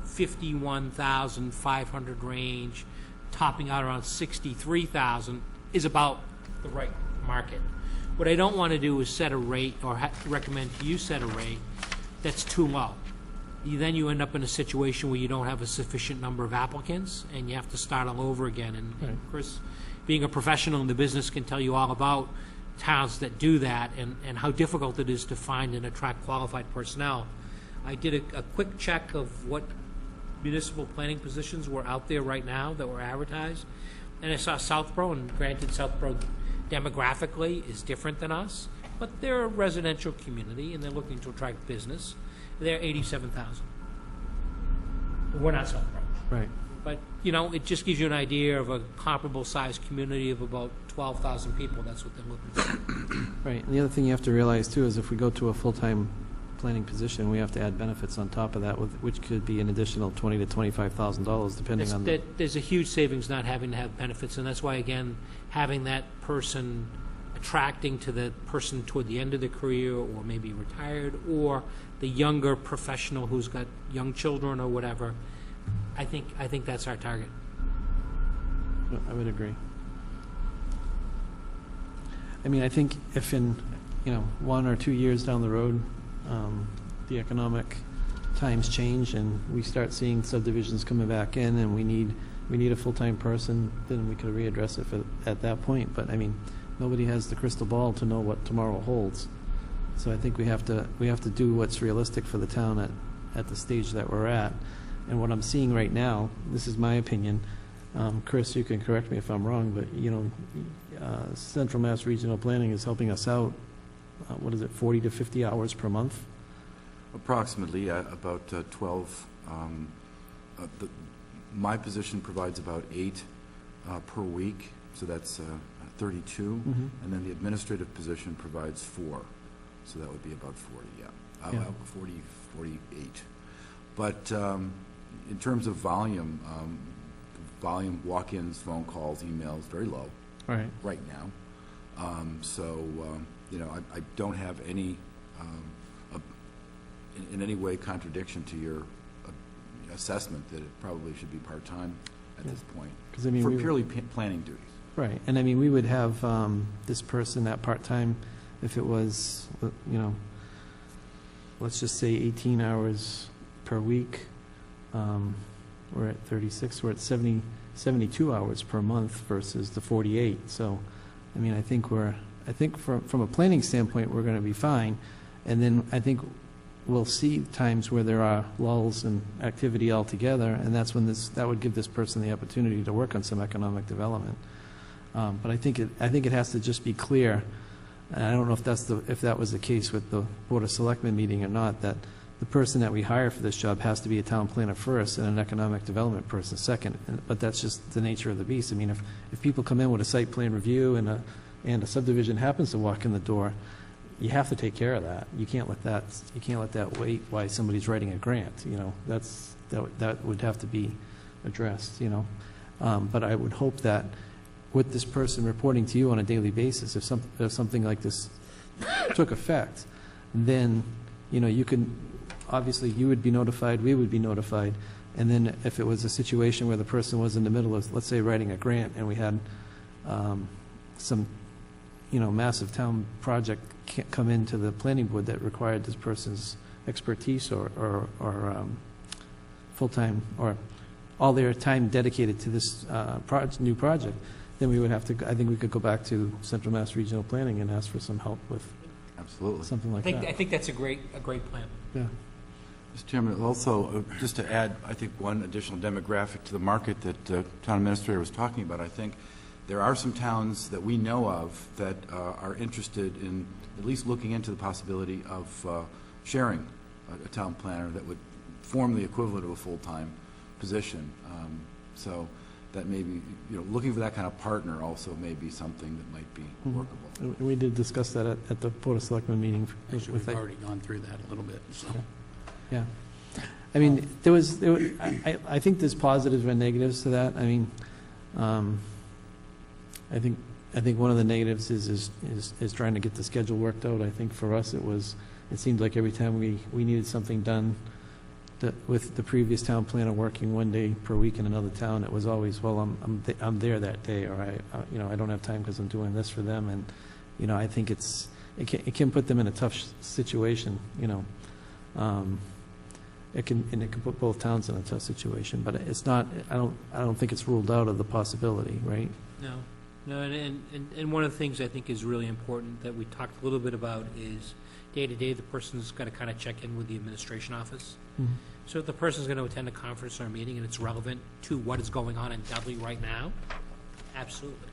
51,500 range, topping out around 63,000 is about the right market. What I don't want to do is set a rate or recommend to you set a rate that's too low. Then you end up in a situation where you don't have a sufficient number of applicants and you have to start all over again. And Chris, being a professional in the business, can tell you all about towns that do that and how difficult it is to find and attract qualified personnel. I did a quick check of what municipal planning positions were out there right now that were advertised, and I saw Southborough, and granted Southborough demographically is different than us, but they're a residential community and they're looking to attract business. They're 87,000. We're not Southborough. Right. But, you know, it just gives you an idea of a comparable sized community of about 12,000 people. That's what they're looking for. Right. And the other thing you have to realize, too, is if we go to a full-time planning position, we have to add benefits on top of that, which could be an additional $20,000 to $25,000, depending on the... There's a huge savings not having to have benefits, and that's why, again, having that person attracting to the person toward the end of their career or maybe retired, or the younger professional who's got young children or whatever, I think that's our target. I would agree. I mean, I think if in, 1 or 2 years down the road, the economic times change and we start seeing subdivisions coming back in and we need a full-time person, then we could readdress it at that point. But I mean, nobody has the crystal ball to know what tomorrow holds. So I think we have to do what's realistic for the town at the stage that we're at. And what I'm seeing right now, this is my opinion, Chris, you can correct me if I'm wrong, but Central Mass Regional Planning is helping us out, 40 to 50 hours per month? Approximately, about 12. My position provides about 8 per week, so that's 32. Mm-hmm. And then the administrative position provides 4, so that would be about 40, Yeah. 48. But in terms of volume, walk-ins, phone calls, emails, very low right now. I don't have any, in any way, contradiction to your assessment that it probably should be part-time at this point, for purely planning duties. Right, and I mean, we would have this person at part-time if it was, let's just say 18 hours per week. We're at 36, we're at 72 hours per month versus the 48. So, I mean, I think from a planning standpoint, we're going to be fine. And then I think we'll see times where there are lulls in activity altogether, and that's when that would give this person the opportunity to work on some economic development. But I think it has to just be clear, and I don't know if that was the case with the Board of Selectmen meeting or not, that the person that we hire for this job has to be a town planner first and an economic development person second. But that's just the nature of the beast. I mean, if people come in with a site plan review and a subdivision happens to walk in the door, you have to take care of that. You can't let that wait while somebody's writing a grant. That would have to be addressed. But I would hope that with this person reporting to you on a daily basis, if something like this took effect, then you can. Obviously, you would be notified, we would be notified, and then if it was a situation where the person was in the middle of, let's say, writing a grant, and we had some, massive town project come into the planning board that required this person's expertise or full-time, or all their time dedicated to this new project, then we would have to, I think we could go back to Central Mass Regional Planning and ask for some help with Absolutely. something like that. I think that's a great plan. Yeah. Mr. Chairman, also, just to add, I think, one additional demographic to the market that Town Administrator was talking about, I think there are some towns that we know of that are interested in at least looking into the possibility of sharing a town planner that would form the equivalent of a full-time position. So that may be, looking for that kind of partner also may be something that might be workable. We did discuss that at the Board of Selectmen meeting. Actually, we've already gone through that a little bit, so. Yeah. I mean, I think there's positives and negatives to that. I mean, I think one of the negatives is trying to get the schedule worked out. I think for us it seemed like every time we needed something done with the previous town planner working 1 day per week in another town, it was always, well, I'm there that day, or I don't have time because I'm doing this for them, and I think it can put them in a tough situation. It can put both towns in a tough situation, but it's not. I don't think it's ruled out of the possibility, right? No. No, and one of the things I think is really important that we talked a little bit about is day-to-day, the person's got to kind of check in with the administration office. Mhm. So if the person's going to attend a conference or a meeting and it's relevant to what is going on in Dudley right now, absolutely.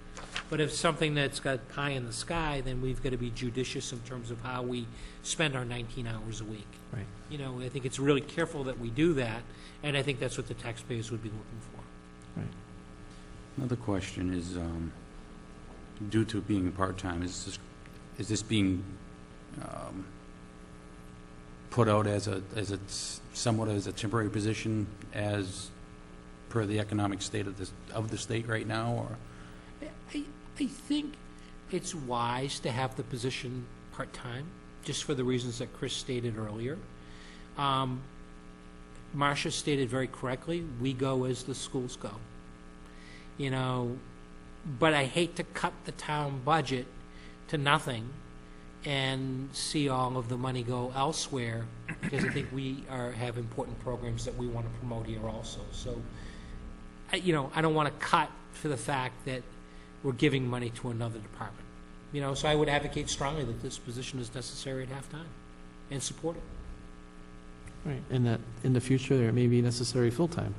But if something that's got pie in the sky, then we've got to be judicious in terms of how we spend our 19 hours a week. Right. You know, I think it's really careful that we do that, and I think that's what the taxpayers would be looking for. Right. Another question is, due to being part-time, is this being put out as somewhat as a temporary position as per the economic state of the state right now, or? I think it's wise to have the position part-time, just for the reasons that Chris stated earlier. Marcia stated very correctly, we go as the schools go. You know, but I hate to cut the town budget to nothing and see all of the money go elsewhere, because I think we have important programs that we want to promote here also. So, you know, I don't want to cut for the fact that we're giving money to another department. You know, so I would advocate strongly that this position is necessary at halftime and support it. Right, and that in the future, it may be necessary full-time.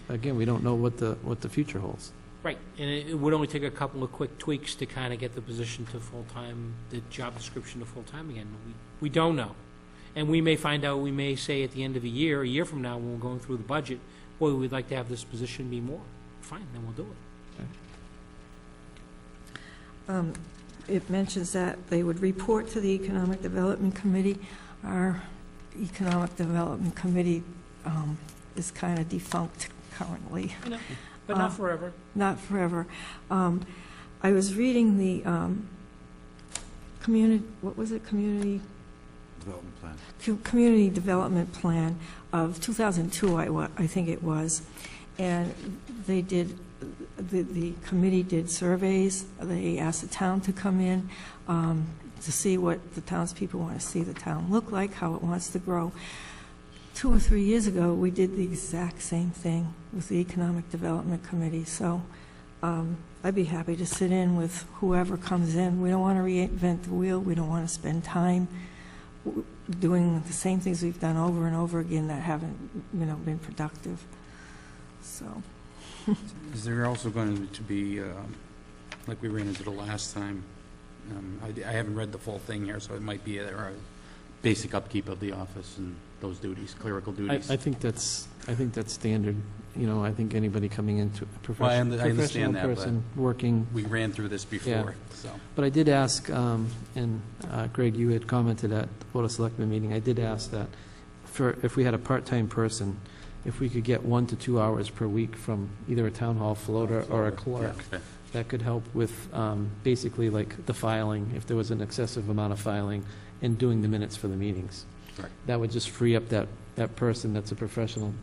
Again, we don't know what the future holds. Right, and it would only take a couple of quick tweaks to kind of get the position to full-time, the job description to full-time again. We don't know. And we may find out, we may say at the end of a year from now, when we're going through the budget, boy, we'd like to have this position be more. Fine, then we'll do it. It mentions that they would report to the Economic Development Committee. Our Economic Development Committee is kind of defunct currently. I know, but not forever. Not forever. I was reading the community Development plan. Community Development Plan of 2002, I think it was, and they did. The committee did surveys. They asked the town to come in to see what the townspeople want to see the town look like, how it wants to grow. 2 or 3 years ago, we did the exact same thing with the Economic Development Committee. So I'd be happy to sit in with whoever comes in. We don't want to reinvent the wheel. We don't want to spend time doing the same things we've done over and over again that haven't, been productive. So. Is there also going to be, like we ran into the last time, I haven't read the full thing here, so it might be a basic upkeep of the office and those duties, clerical duties? I think that's standard. I think anybody coming into a Well, I professional understand that, person working. We ran through this before, so. But I did ask, and Greg, you had commented at the Board of Selectmen meeting, I did ask that if we had a part-time person, if we could get 1 to 2 hours per week from either a town hall floater or a clerk, Yeah. that could help with basically like the filing, if there was an excessive amount of filing, and doing the minutes for the meetings. Right. That would just free up that person that's a professional,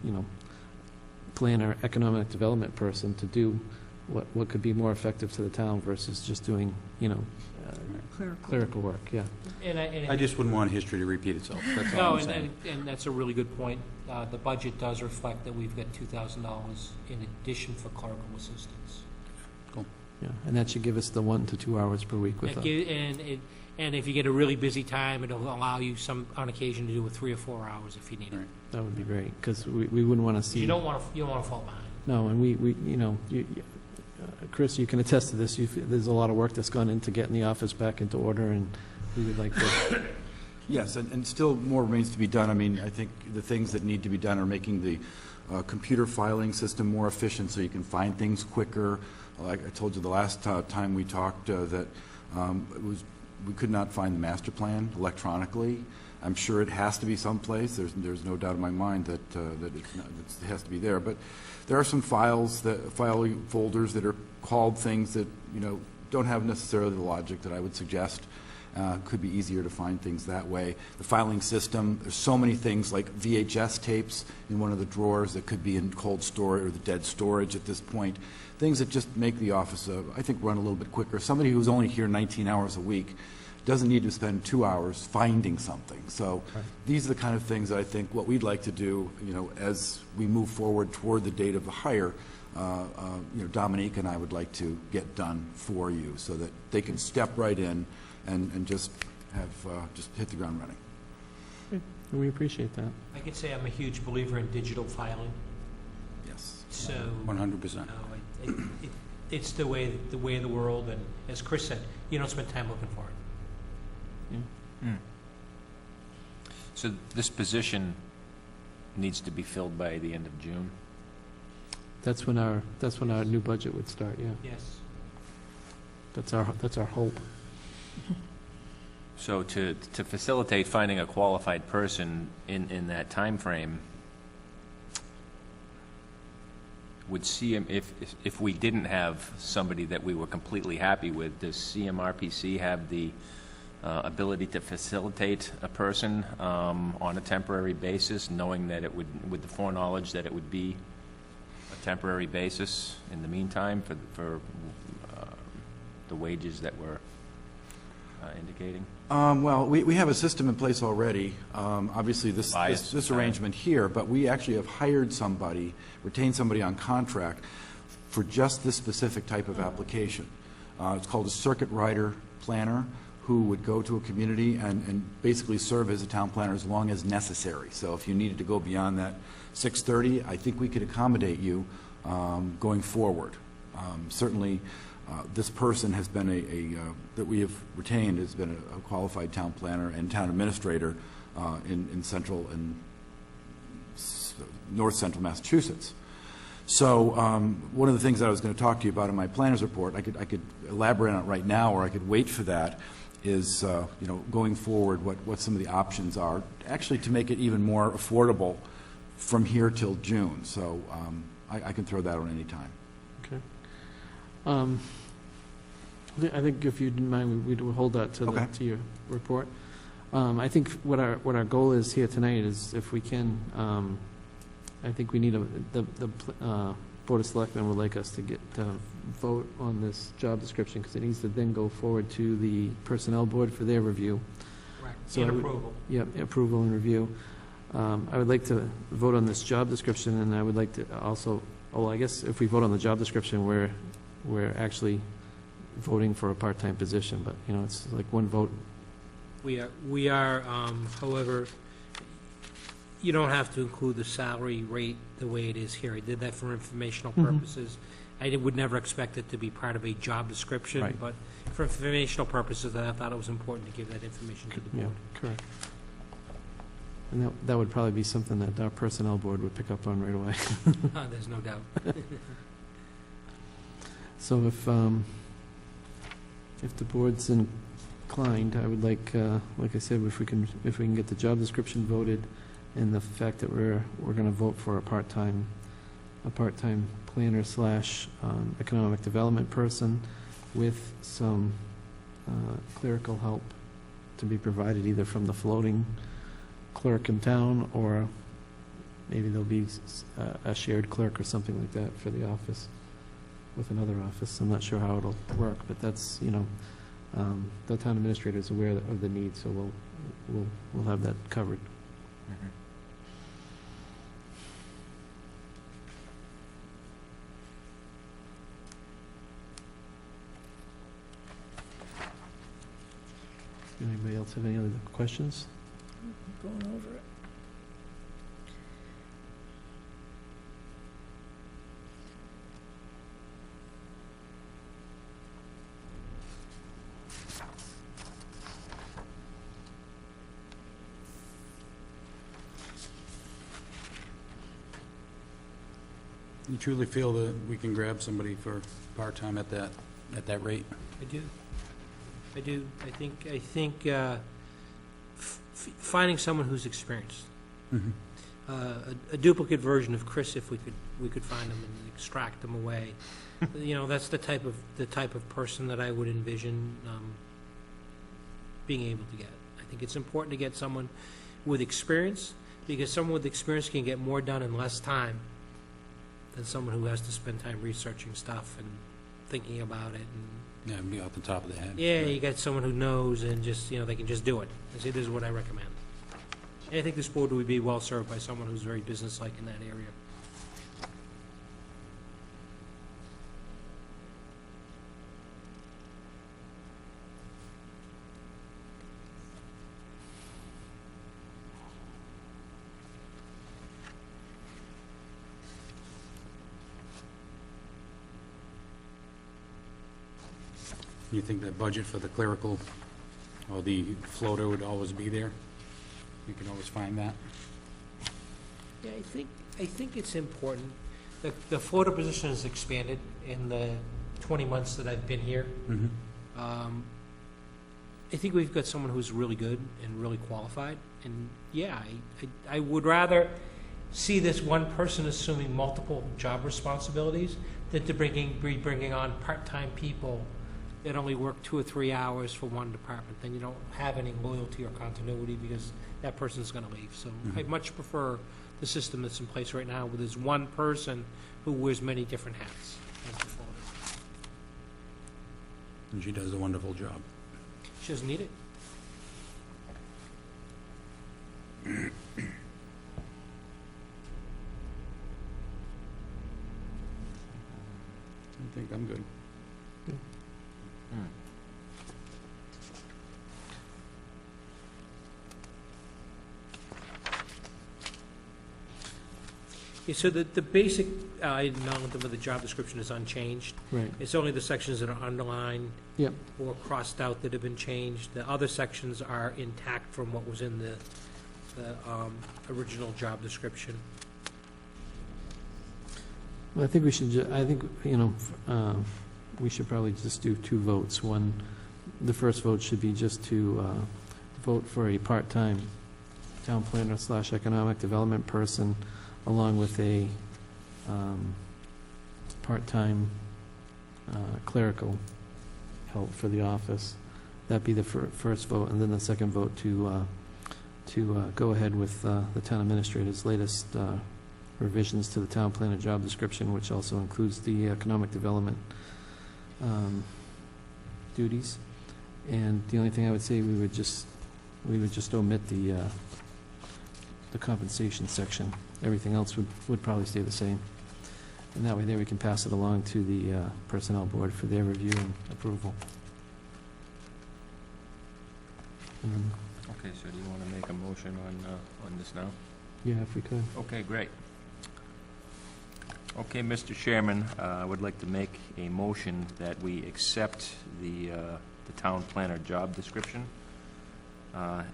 planner, economic development person to do what could be more effective to the town versus just doing, clerical work, yeah. I just wouldn't want history to repeat itself, that's all No, I'm saying. and that's a really good point. The budget does reflect that we've got $2,000 in addition for clerical assistance. Yeah, and that should give us the 1 to 2 hours per week with And if you get a really busy time, it'll allow you on occasion to do it 3 or 4 hours if you need it. Right. that would be great, because we wouldn't want to see. You don't want to fall behind. No, and Chris, you can attest to this. There's a lot of work that's gone into getting the office back into order, and we would like to. Yes, and still more remains to be done. I mean, I think the things that need to be done are making the computer filing system more efficient so you can find things quicker. Like I told you the last time we talked, that we could not find the master plan electronically. I'm sure it has to be someplace. There's no doubt in my mind that it has to be there. But there are some file folders that are called things that don't have necessarily the logic that I would suggest. Could be easier to find things that way. The filing system, there's so many things like VHS tapes in one of the drawers that could be in cold storage or the dead storage at this point. Things that just make the office, I think, run a little bit quicker. Somebody who's only here 19 hours a week doesn't need to spend 2 hours finding something. So these are the kind of things that I think what we'd like to do, as we move forward toward the date of the hire, Dominique and I would like to get done for you, so that they can step right in and just hit the ground running. We appreciate that. I can say I'm a huge believer in digital filing, Yes. so. 100%. It's the way of the world, and as Chris said, you don't spend time looking for it. So this position needs to be filled by the end of June? That's when our new budget would start, yeah. Yes. That's our hope. So to facilitate finding a qualified person in that time frame, would if we didn't have somebody that we were completely happy with, does CMRPC have the ability to facilitate a person on a temporary basis, knowing that it would, with the foreknowledge that it would be a temporary basis in the meantime for the wages that we're indicating? Well, we have a system in place already. Obviously, this arrangement here, but we actually have hired somebody, retained somebody on contract for just this specific type of application. It's called a circuit rider planner, who would go to a community and basically serve as a town planner as long as necessary. So if you needed to go beyond that 6:30, I think we could accommodate you going forward. Certainly, this person has been that we have retained has been a qualified town planner and town administrator in central and north central Massachusetts. So one of the things that I was going to talk to you about in my planner's report, I could elaborate on it right now, or I could wait for that, is going forward what some of the options are, actually to make it even more affordable from here till June. So I can throw that on any time. Okay. I think if you didn't mind, we'd hold that to your report. I think what our goal is here tonight is, if we can, I think we need the Board of Selectmen would like us to get vote on this job description, because it needs to then go forward to the Personnel Board for their review. Correct. So And approval. Yep, approval and review. I would like to vote on this job description, and I would like to also, I guess if we vote on the job description, we're actually voting for a part-time position, but, it's like one vote. We are, however, you don't have to include the salary rate the way it is here. I did that for informational purposes. I would never expect it to be part of a job description, Right. but for informational purposes, I thought it was important to give that information to the Yeah, board. correct. And that would probably be something that our Personnel Board would pick up on right away. There's no doubt. So if the board's inclined, I would like I said, if we can get the job description voted, and the fact that we're going to vote for a part-time planner / economic development person with some clerical help to be provided either from the floating clerk in town, or maybe there'll be a shared clerk or something like that for the office with another office. I'm not sure how it'll work, but that's, the town administrator is aware of the need, so we'll have that covered. Anybody else have any other questions? Going over it. You truly feel that we can grab somebody for part-time at that rate? I do. I think finding someone who's experienced. A duplicate version of Chris, if we could find them and extract them away. That's the type of person that I would envision being able to get. I think it's important to get someone with experience, because someone with experience can get more done in less time than someone who has to spend time researching stuff and thinking about it. And Yeah, be off the top of the head. yeah, you got someone who knows, and just, they can just do it. I say, this is what I recommend. And I think this board would be well-served by someone who's very businesslike in that area. You think that budget for the clerical or the floater would always be there? You can always find that? Yeah, I think it's important. The floater position has expanded in the 20 months that I've been here. I think we've got someone who's really good and really qualified. And yeah, I would rather see this one person assuming multiple job responsibilities than to be bringing on part-time people that only work 2 or 3 hours for one department. Then you don't have any loyalty or continuity because that person's going to leave. So I much prefer the system that's in place right now, where there's one person who wears many different hats as the floater. And she does a wonderful job. She doesn't need it. I think I'm good. Yeah, so the basic element of the job description is unchanged. Right. It's only the sections that are underlined Yep. or crossed out that have been changed. The other sections are intact from what was in the original job description. Well, I think we should, we should probably just do 2 votes. One, the first vote should be just to vote for a part-time town planner / economic development person, along with a part-time clerical help for the office. That'd be the first vote, and then the second vote to go ahead with the town administrator's latest revisions to the town planner job description, which also includes the economic development duties. And the only thing I would say, we would just omit the compensation section. Everything else would probably stay the same. And that way there we can pass it along to the Personnel Board for their review and approval. And Okay, so do you want to make a motion on this now? yeah, if we could. Okay, great. Okay, Mr. Chairman, I would like to make a motion that we accept the town planner job description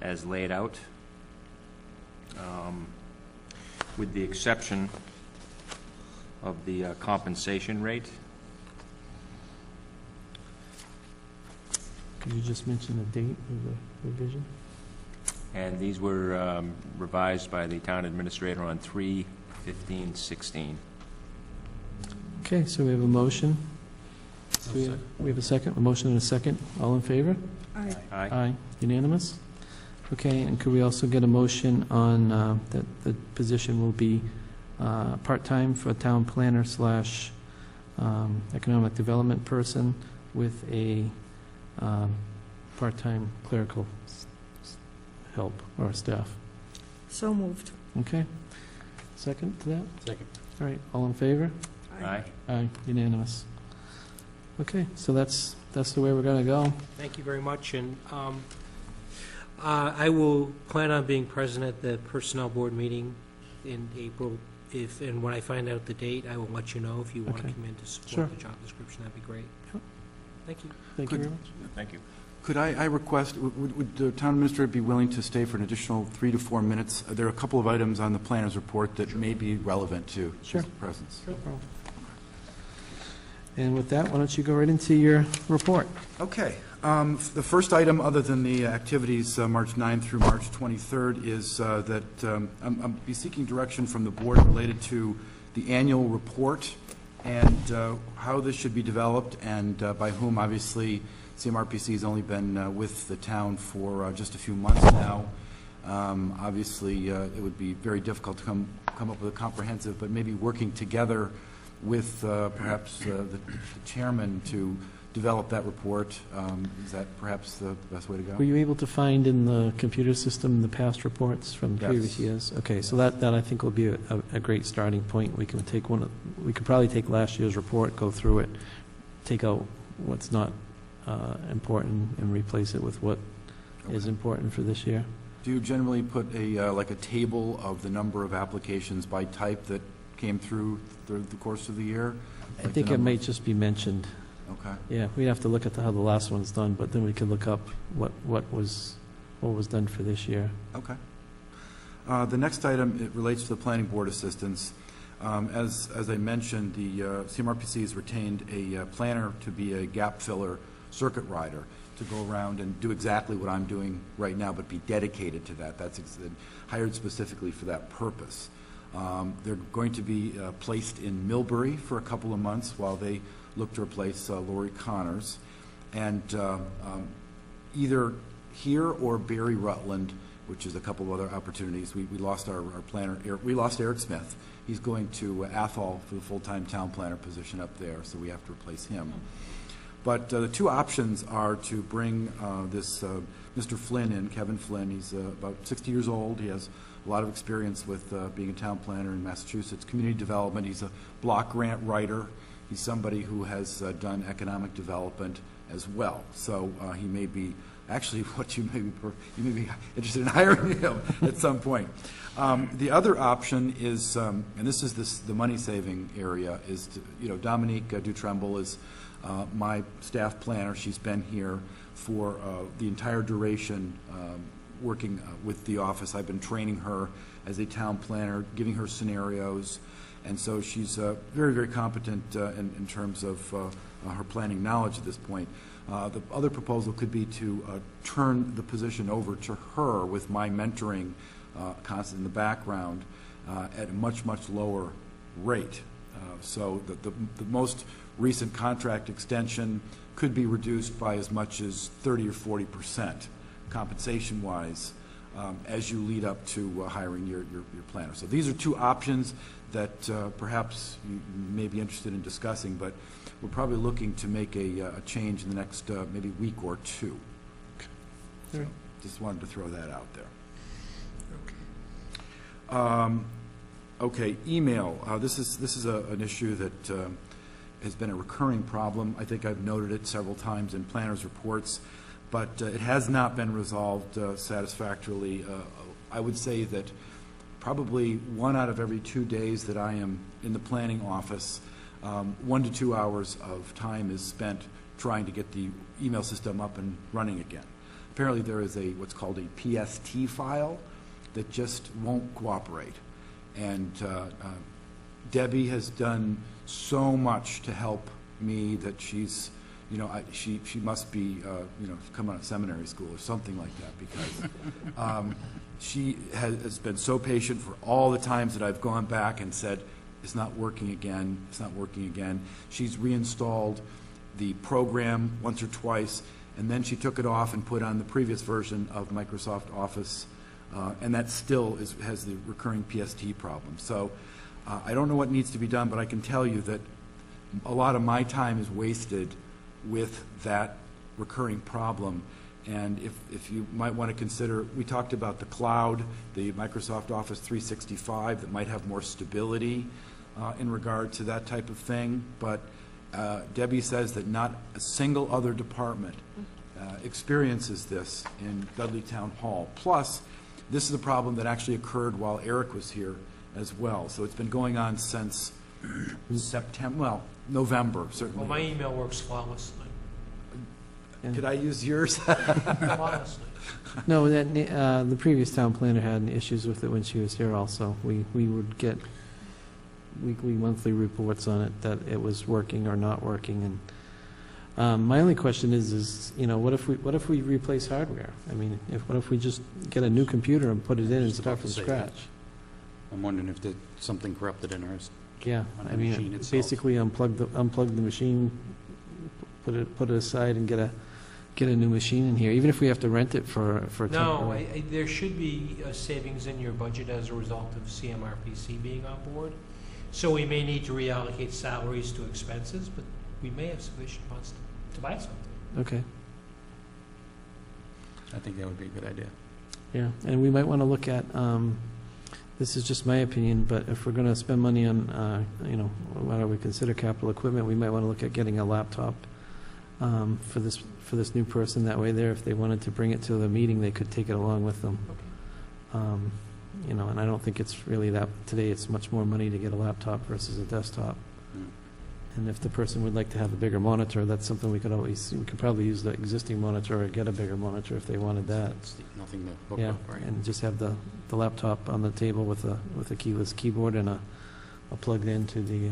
as laid out, with the exception of the compensation rate. Could you just mention the date of the revision? And these were revised by the town administrator on 3/15/16. Okay, so we have a motion. We have a second, a motion and a second. All in favor? Aye. Aye. Unanimous? Okay, and could we also get a motion on that the position will be part-time for a town planner / economic development person with a part-time clerical help or staff? So moved. Okay. Second to that? Second. All right, all in favor? Aye. Aye, unanimous. Okay, so that's the way we're going to go. Thank you very much, and I will plan on being present at the Personnel Board meeting in April. And when I find out the date, I will let you know. If you want to Okay. come in to support Sure. the job description, that'd be great. Yep. Thank you. Thank you very much. Thank you. Could I request, would the town administrator be willing to stay for an additional 3 to 4 minutes? There are a couple of items on the planner's report that may be relevant to Sure. his presence. No problem. And with that, why don't you go right into your report? Okay. The first item, other than the activities March 9th through March 23rd, is that I'll be seeking direction from the board related to the annual report and how this should be developed and by whom. Obviously, CMRPC has only been with the town for just a few months now. Obviously, it would be very difficult to come up with a comprehensive, but maybe working together with perhaps the chairman to develop that report. Is that perhaps the best way to go? Were you able to find in the computer system the past reports from Yes. previous years? Okay, so that I think will be a great starting point. We can take we could probably take last year's report, go through it, take out what's not important and replace it with what is important for this year. Do you generally put like a table of the number of applications by type that came through the course of the year? I Like think the it number- might just be mentioned. Okay. Yeah, we'd have to look at how the last one's done, but then we could look up what was done for this year. Okay. The next item, it relates to the planning board assistance. As I mentioned, the CMRPC has retained a planner to be a gap filler circuit rider to go around and do exactly what I'm doing right now, but be dedicated to that. That's hired specifically for that purpose. They're going to be placed in Millbury for a couple of months while they look to replace Lori Connors. And either here or Barry Rutland, which is a couple of other opportunities. We lost our planner. We lost Eric Smith. He's going to Athol for the full-time town planner position up there, so we have to replace him. But the two options are to bring this Mr. Flynn in, Kevin Flynn. He's about 60 years old. He has a lot of experience with being a town planner in Massachusetts, community development. He's a block grant writer. He's somebody who has done economic development as well. So he may be actually what you may be interested in hiring him at some point. The other option is, and this is the money-saving area, is to, Dominique Dutremble is my staff planner. She's been here for the entire duration working with the office. I've been training her as a town planner, giving her scenarios, and so she's very, very competent in terms of her planning knowledge at this point. The other proposal could be to turn the position over to her with my mentoring constant in the background at a much, much lower rate. So the most recent contract extension could be reduced by as much as 30 or 40% compensation-wise as you lead up to hiring your planner. So these are two options that perhaps you may be interested in discussing, but we're probably looking to make a change in the next maybe week or two. So just wanted to throw that out there. Okay, email. This is an issue that has been a recurring problem. I think I've noted it several times in planners' reports, but it has not been resolved satisfactorily. I would say that probably 1 out of every 2 days that I am in the planning office, 1 to 2 hours of time is spent trying to get the email system up and running again. Apparently there is what's called a PST file that just won't cooperate. And Debbie has done so much to help me that she's, she must be, come out of seminary school or something like that, because she has been so patient for all the times that I've gone back and said, it's not working again, it's not working again. She's reinstalled the program once or twice, and then she took it off and put on the previous version of Microsoft Office, and that still has the recurring PST problem. So I don't know what needs to be done, but I can tell you that a lot of my time is wasted with that recurring problem. And if you might want to consider, we talked about the cloud, the Microsoft Office 365 that might have more stability in regard to that type of thing. But Debbie says that not a single other department experiences this in Dudley Town Hall. Plus, this is a problem that actually occurred while Eric was here as well. So it's been going on since September, well, November, certainly. Well, my email works flawlessly. Could I use yours? Flawlessly. No, the previous town planner had issues with it when she was here also. We would get weekly, monthly reports on it, that it was working or not working. And my only question is what if we replace hardware? I mean, what if we just get a new computer and put it in and start from scratch? I'm wondering if there's something corrupted in ours. Yeah, on the I machine mean, itself. basically unplug the machine, put it aside, and get a new machine in here, even if we have to rent it for a No, temporary. there should be savings in your budget as a result of CMRPC being on board. So we may need to reallocate salaries to expenses, but we may have sufficient funds to buy something. Okay, I think that would be a good idea. yeah, and we might want to look at, this is just my opinion, but if we're going to spend money on, what we consider capital equipment, we might want to look at getting a laptop for this new person. That way there, if they wanted to bring it to the meeting, they could take it along with them. Okay. And I don't think it's really that, today it's much more money to get a laptop versus a desktop. And if the person would like to have a bigger monitor, that's something we could probably use the existing monitor or get a bigger monitor if they wanted that. It's nothing to hook Yeah, up, right? and just have the laptop on the table with a keyless keyboard and a plugged into the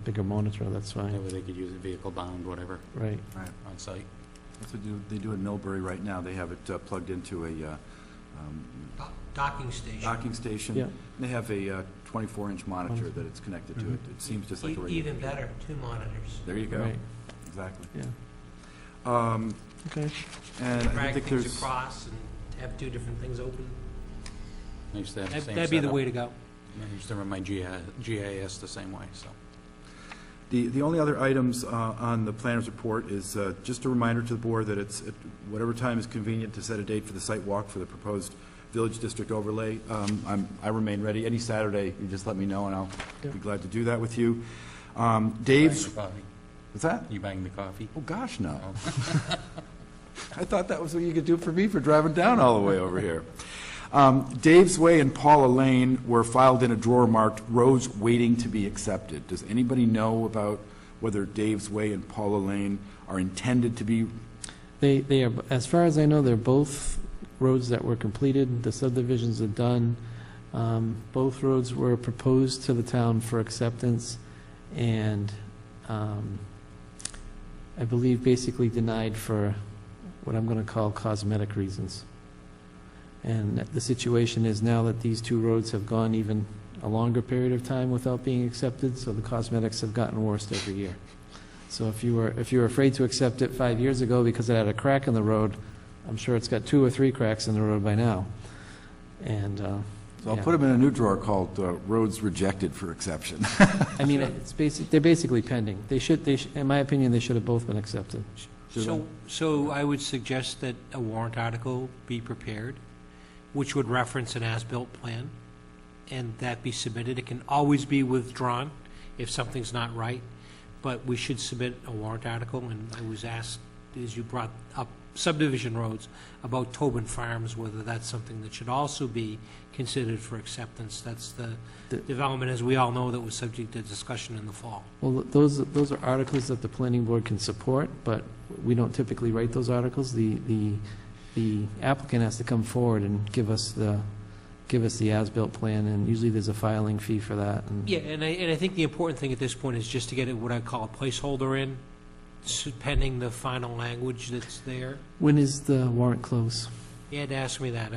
bigger monitor, that's That fine. way they could use it vehicle bound, whatever, Right. Right. on site. That's what they do in Millbury right now. They have it plugged into a Docking station. docking station. Yeah. They have a 24-inch monitor that it's connected to. It seems just like a regular Even computer. better, 2 monitors. There you go. Right. Exactly. Yeah. Okay. And I Drag think things there's, across and have 2 different things open. I used to have the same That'd be the setup. way to go. I used to run my GIS the same way, so. the only other items on the planner's report is just a reminder to the board that it's at whatever time is convenient to set a date for the site walk for the proposed Village District overlay. I remain ready. Any Saturday, you just let me know, and I'll be glad to do that with you. Dave's... Buying the coffee? What's that? You buying the coffee? Oh, gosh, no. I thought that was what you could do for me for driving down all the way over here. Dave's Way and Paula Lane were filed in a drawer marked roads waiting to be accepted. Does anybody know about whether Dave's Way and Paula Lane are intended to be? They are, as far as I know, they're both roads that were completed. The subdivisions are done. Both roads were proposed to the town for acceptance, and I believe basically denied for what I'm going to call cosmetic reasons. And the situation is now that these 2 roads have gone even a longer period of time without being accepted, so the cosmetics have gotten worse every year. So if you were afraid to accept it 5 years ago because it had a crack in the road, I'm sure it's got 2 or 3 cracks in the road by now. And So I'll yeah. put them in a new drawer called roads rejected for exception. I mean, they're basically pending. They should, in my opinion, they should have both been accepted. So I would suggest that a warrant article be prepared, which would reference an as-built plan, and that be submitted. It can always be withdrawn if something's not right, but we should submit a warrant article. And I was asked, as you brought up subdivision roads, about Tobin Farms, whether that's something that should also be considered for acceptance. That's the development, as we all know, that was subject to discussion in the fall. Well, those are articles that the planning board can support, but we don't typically write those articles. The applicant has to come forward and give us the as-built plan, and usually there's a filing fee for that. And Yeah, and I think the important thing at this point is just to get what I call a placeholder in, pending the final language that's there. when is the warrant close? You had to ask me that.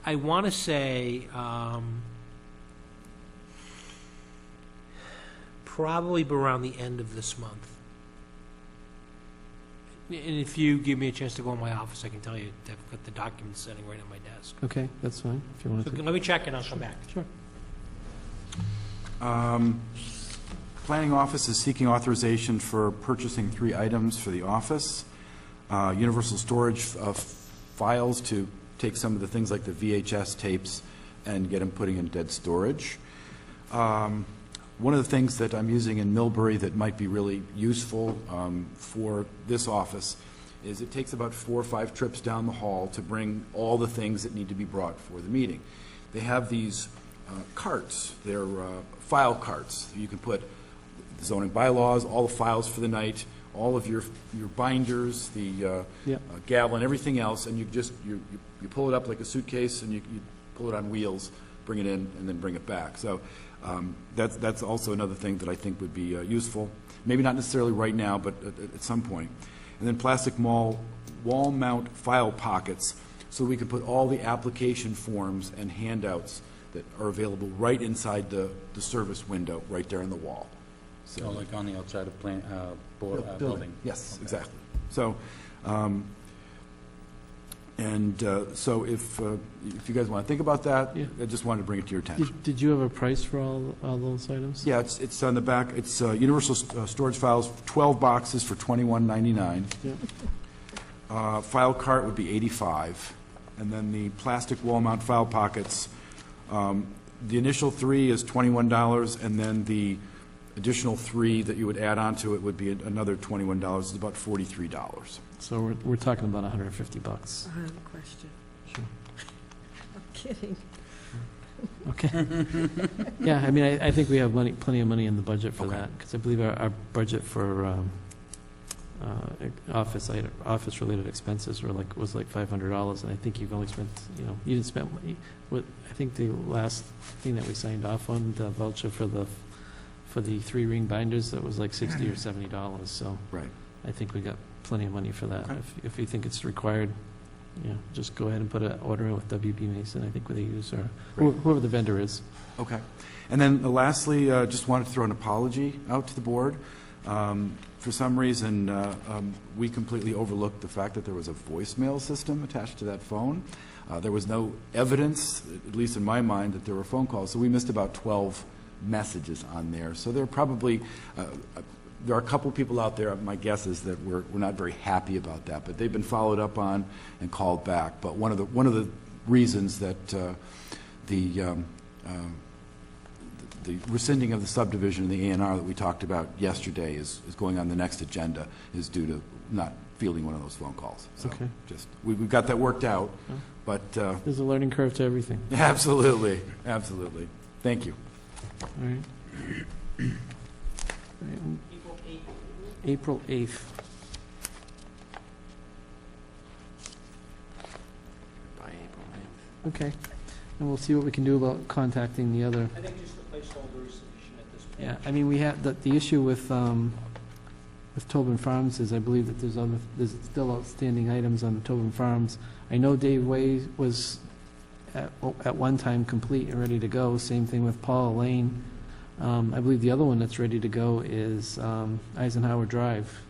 I want to say probably around the end of this month. And if you give me a chance to go in my office, I can tell you I've got the documents sitting right on my desk. Okay, that's fine, if you want So to. let me check and I'll come back. Sure. Planning office is seeking authorization for purchasing 3 items for the office. Universal storage files to take some of the things like the VHS tapes and get them putting in dead storage. One of the things that I'm using in Millbury that might be really useful for this office is it takes about 4 or 5 trips down the hall to bring all the things that need to be brought for the meeting. They have these carts. They're file carts. You can put the zoning bylaws, all the files for the night, all of your binders, the gavel and everything else, and you pull it up like a suitcase and you pull it on wheels, bring it in, and then bring it back. So that's also another thing that I think would be useful. Maybe not necessarily right now, but at some point. And then plastic wall mount file pockets, so we can put all the application forms and handouts that are available right inside the service window, right there in the wall. So like on the outside of building? Yes, exactly. So, so if you guys want to think about that, Yeah. I just wanted to bring it to your attention. Did you have a price for all those items? Yeah, it's on the back. It's universal storage files, 12 boxes for $21.99. Yep. File cart would be $85, and then the plastic wall mount file pockets. The initial 3 is $21, and then the additional 3 that you would add on to it would be another $21. It's about $43. So we're talking about $150. I have a question. Sure. I'm kidding. Okay. Yeah, I mean, I think we have money, plenty of money in the budget for Okay. that, because I believe our budget for office-related expenses was like $500, and I think you've only spent, you didn't spend, I think the last thing that we signed off on, the voucher for the 3-ring binders, that was like $60 or $70, so Right. I think we got plenty of money for that. Okay. If you think it's required, just go ahead and put an order in with WB Mason, I think what they use, or Great. whoever the vendor is. Okay. And then lastly, just wanted to throw an apology out to the board. For some reason, we completely overlooked the fact that there was a voicemail system attached to that phone. There was no evidence, at least in my mind, that there were phone calls, so we missed about 12 messages on there. So there are probably, there are a couple people out there, my guess is that we're not very happy about that, but they've been followed up on and called back. But one of the reasons that the rescinding of the subdivision and the A&R that we talked about yesterday is going on the next agenda is due to not fielding one of those phone calls. So Okay. just, we've got that worked out, but There's a learning curve to everything. absolutely, absolutely. Thank you. All right. April 8th. By April 9th. Okay. And we'll see what we can do about contacting the other. I think just the placeholder is sufficient at this point. Yeah, I mean, we had, the issue with Tobin Farms is I believe that there's still outstanding items on Tobin Farms. I know Dave Way was at one time complete and ready to go. Same thing with Paul Lane. I believe the other one that's ready to go is Eisenhower Drive.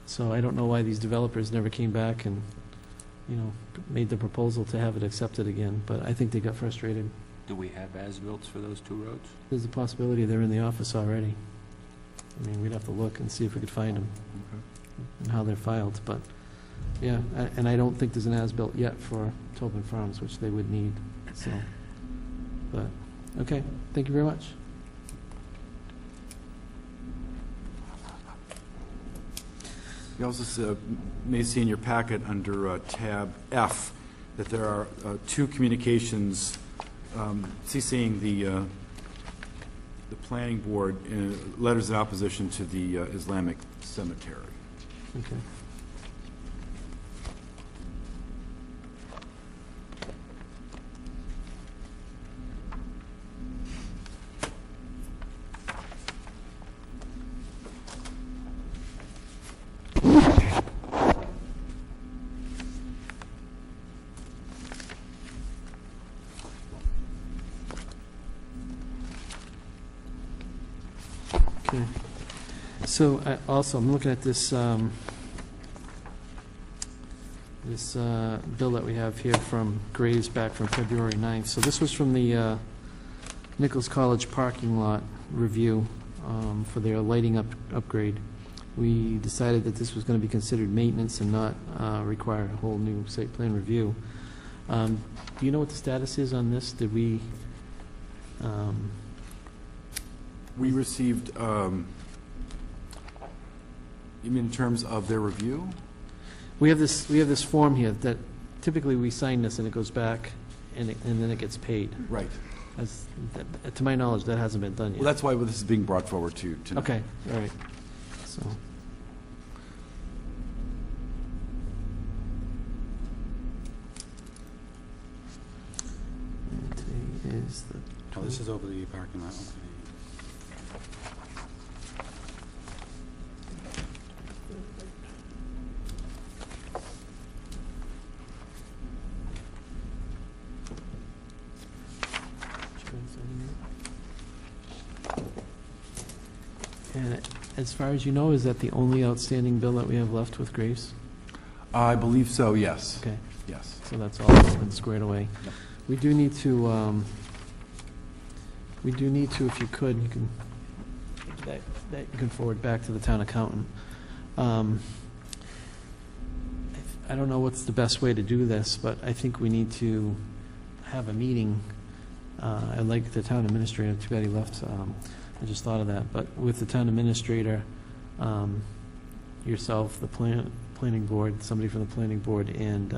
So I don't know why these developers never came back and, made the proposal to have it accepted again, but I think they got frustrated. Do we have as-bills for those two roads? There's a possibility they're in the office already. I mean, we'd have to look and see if we could find them and how they're filed, but, yeah, and I don't think there's an as-built yet for Tobin Farms, which they would need, so, but, okay, thank you very much. You also may see in your packet under tab F that there are two communications CCing the planning board letters in opposition to the Islamic cemetery. Okay. Okay. So I'm looking at this bill that we have here from Graves back from February 9th. So this was from the Nichols College parking lot review for their lighting upgrade. We decided that this was going to be considered maintenance and not require a whole new site plan review. Do you know what the status is on this? Did we... We received, you mean in terms of their review? We have this form here that typically we sign this and it goes back and then it gets paid. Right. To my knowledge, that hasn't been done yet. Well, that's why this is being brought forward to tonight. Okay, all right. So. And today is the... Oh, this is over the parking lot. Okay. And as far as you know, is that the only outstanding bill that we have left with Graves? I believe so, yes. Okay, Yes. so that's all been squared away. Yep. We do need to, if you could, you can, that you can forward back to the town accountant. I don't know what's the best way to do this, but I think we need to have a meeting. I'd like the town administrator, too bad he left, I just thought of that, but with the town administrator, yourself, the planning board, somebody from the planning board, and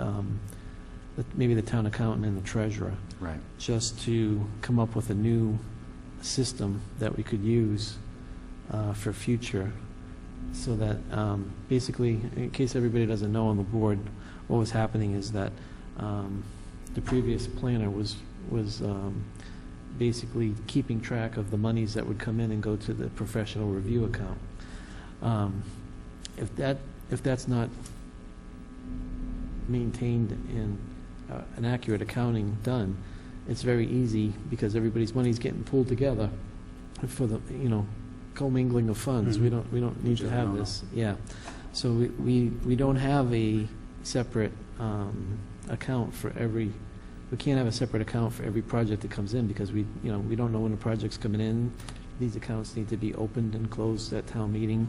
maybe the town accountant and the treasurer, Right. just to come up with a new system that we could use for future, so that basically, in case everybody doesn't know on the board, what was happening is that the previous planner was basically keeping track of the monies that would come in and go to the professional review account. If that's not maintained and an accurate accounting done, it's very easy, because everybody's money's getting pulled together for the, commingling of funds. We don't need to have this. Yeah. So we don't have a separate account for every, we can't have a separate account for every project that comes in, because we don't know when the project's coming in. These accounts need to be opened and closed at town meeting.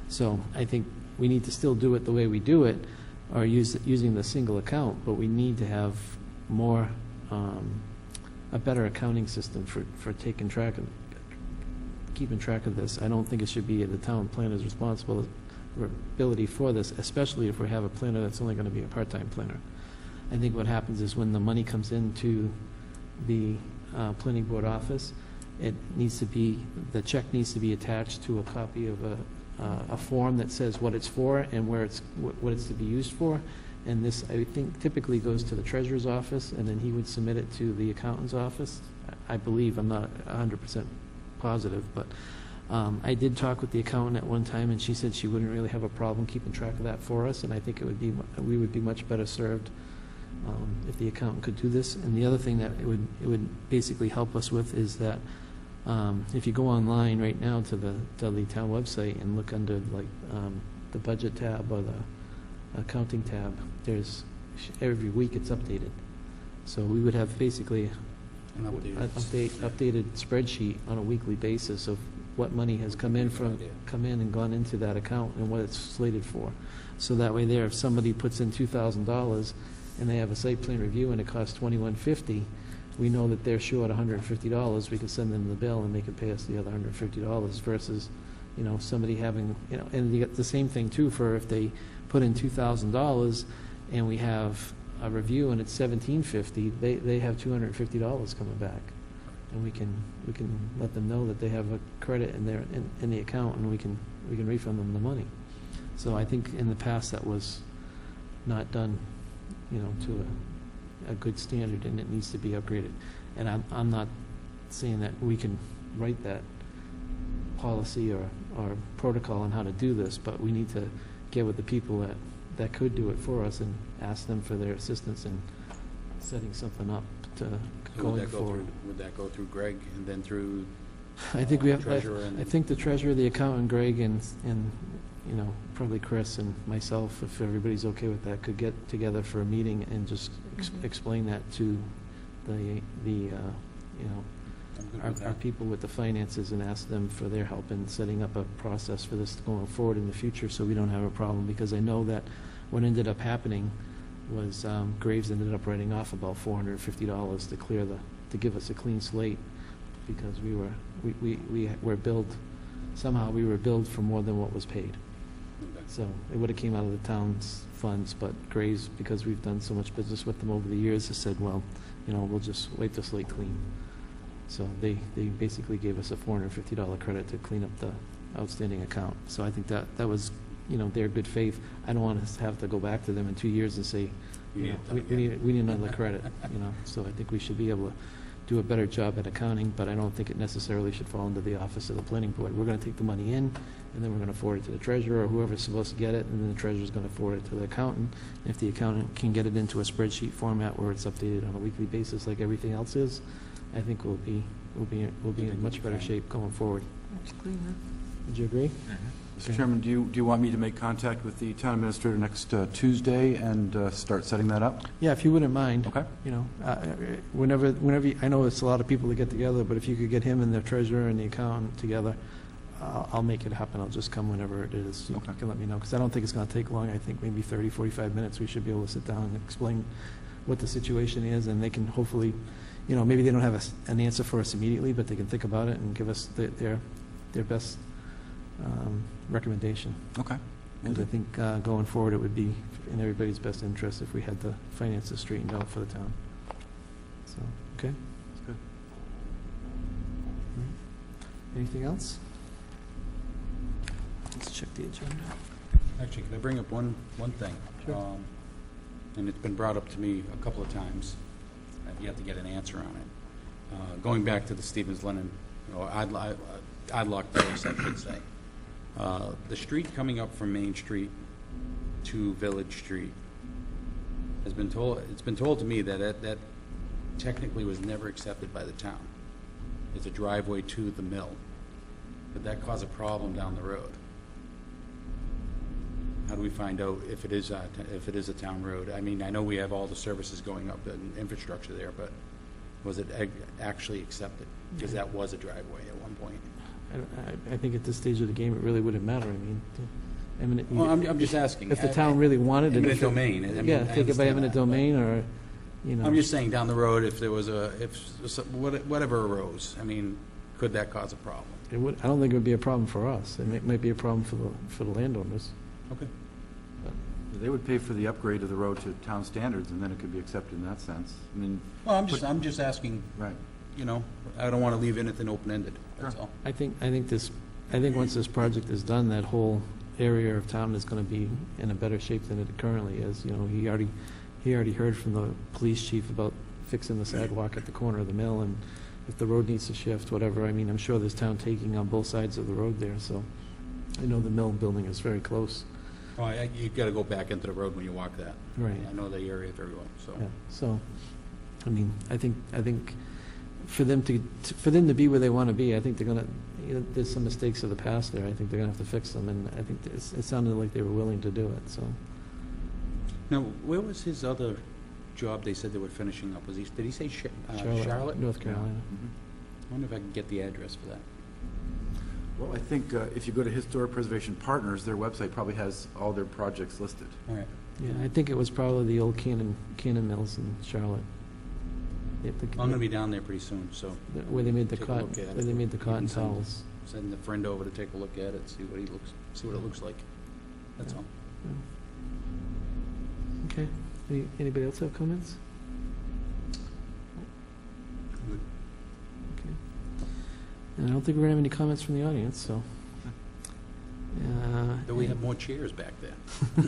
So I think we need to still do it the way we do it, or using the single account, but we need to have more, a better accounting system for keeping track of this. I don't think it should be the town planner's responsibility for this, especially if we have a planner that's only going to be a part-time planner. I think what happens is when the money comes into the planning board office, it needs to be, the check needs to be attached to a copy of a form that says what it's for and what it's to be used for. And this, I think, typically goes to the treasurer's office, and then he would submit it to the accountant's office. I believe, I'm not 100% positive, but I did talk with the accountant at one time, and she said she wouldn't really have a problem keeping track of that for us, and I think we would be much better served if the accountant could do this. And the other thing that it would basically help us with is that if you go online right now to the Dudley Town website and look under the budget tab or the accounting tab, there's every week it's updated. So we would have basically an updated spreadsheet on a weekly basis of what money has come in and gone into that account and what it's slated for. So that way there, if somebody puts in $2,000 and they have a site plan review and it costs $2,150, we know that they're short $150. We can send them the bill and they can pay us the other $150 versus, somebody having, and you get the same thing too for if they put in $2,000 and we have a review and it's $1,750, they have $250 coming back, and we can let them know that they have a credit in the account, and we can refund them the money. So I think in the past that was not done, to a good standard, and it needs to be upgraded. And I'm not saying that we can write that policy or protocol on how to do this, but we need to get with the people that could do it for us and ask them for their assistance in setting something up to going forward. Would that go through Greg and then through I think we have, treasurer I think the treasurer, the accountant, Greg, and probably Chris and myself, if everybody's okay with that, could get together for a meeting and just explain that to our people with the finances and ask them for their help in setting up a process for this going forward in the future, so we don't have a problem. Because I know that what ended up happening was Graves ended up writing off about $450 to give us a clean slate, because we were billed, somehow we were billed for more than what was paid. So it would have came out of the town's funds, but Graves, because we've done so much business with them over the years, has said, well, we'll just wipe the slate clean. So they basically gave us a $450 credit to clean up the outstanding account. So I think that was, their good faith. I don't want to have to go back to them in 2 years and say, we need another credit, So I think we should be able to do a better job at accounting, but I don't think it necessarily should fall into the office of the planning board. We're going to take the money in, and then we're going to forward it to the treasurer or whoever's supposed to get it, and then the treasurer's going to forward it to the accountant. And if the accountant can get it into a spreadsheet format where it's updated on a weekly basis like everything else is, I think we'll be in much better shape going forward. Much cleaner. Would you agree? Mr. Chairman, do you want me to make contact with the town administrator next Tuesday and start setting that up? Yeah, if you wouldn't mind. Okay. Whenever I know it's a lot of people to get together, but if you could get him and the treasurer and the accountant together, I'll make it happen. I'll just come whenever it is. You can let me know, because I don't think it's going to take long. I think maybe 30, 45 minutes. We should be able to sit down and explain what the situation is, and they can hopefully, maybe they don't have an answer for us immediately, but they can think about it and give us their best recommendation. Okay. Because I think going forward, it would be in everybody's best interest if we had the finances straightened out for the town. So, okay? That's good. Anything else? Let's check the agenda. Actually, can I bring up one thing? Sure. And it's been brought up to me a couple of times. I've yet to get an answer on it. Going back to the Stevens-Lennon, or Idlock Place, I should say. The street coming up from Main Street to Village Street it's been told to me that that technically was never accepted by the town. It's a driveway to the mill. Could that cause a problem down the road? How do we find out if it is a town road? I mean, I know we have all the services going up and infrastructure there, but was it actually accepted? Because that was a driveway at one point. I think at this stage of the game, it really wouldn't matter. I mean, eminent. Well, I'm just asking. If the town really wanted it. Eminent domain. I mean, Yeah, I take it by understand eminent that, domain, or, you know. I'm just saying down the road, if there was whatever arose, I mean, could that cause a problem? It would, I don't think it would be a problem for us. It might be a problem for the landowners. Okay. They would pay for the upgrade of the road to town standards, and then it could be accepted in that sense. I mean, Well, I'm just asking, right. you know, I don't want to leave anything open-ended, that's all. I think once this project is done, that whole area of town is going to be in a better shape than it currently is. You know, he already heard from the police chief about fixing the sidewalk at the corner of the mill, and if the road needs to shift, whatever. I mean, I'm sure there's town taking on both sides of the road there, so I know the mill building is very close. Oh, you've got to go back into the road when you walk that. Right. I know the area very well, so. Yeah, so, I mean, I think for them to be where they want to be, I think they're gonna, there's some mistakes of the past there. I think they're gonna have to fix them, and I think it sounded like they were willing to do it, so. Now, where was his other job they said they were finishing up? Did he say Charlotte? North Carolina. I wonder if I can get the address for that. Well, I think if you go to Historic Preservation Partners, their website probably has all their projects listed. All right. Yeah, I think it was probably the old Cannon Mills in Charlotte. I'm going to be down there pretty soon, so. Where they made the Take a look at it. where they made the cotton You can send- towels. Send a friend over to take a look at it, see what it looks like. That's all. Okay. Anybody else have comments? Good. Okay. And I don't think we're going to have any comments from the audience, so. Do we have more chairs back there?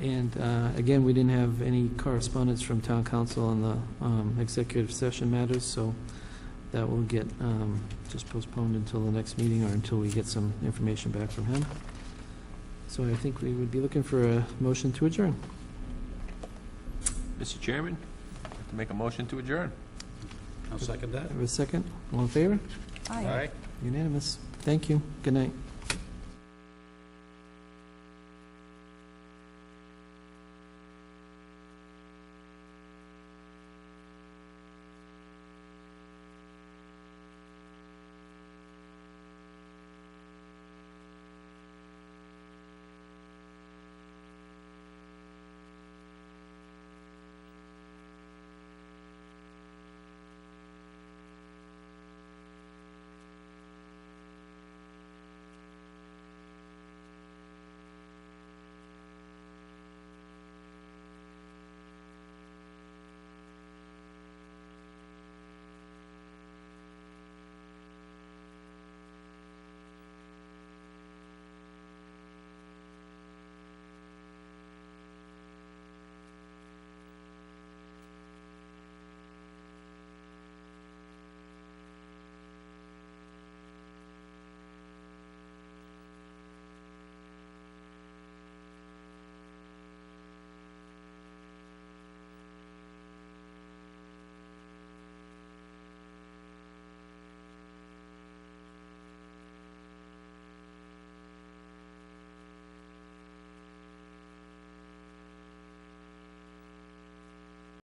And again, we didn't have any correspondence from town council on the executive session matters, so that will get just postponed until the next meeting or until we get some information back from him. So I think we would be looking for a motion to adjourn. Mr. Chairman, I'd like to make a motion to adjourn. I'll second that. Have a second? All in favor? Aye. Unanimous. Thank you. Good night.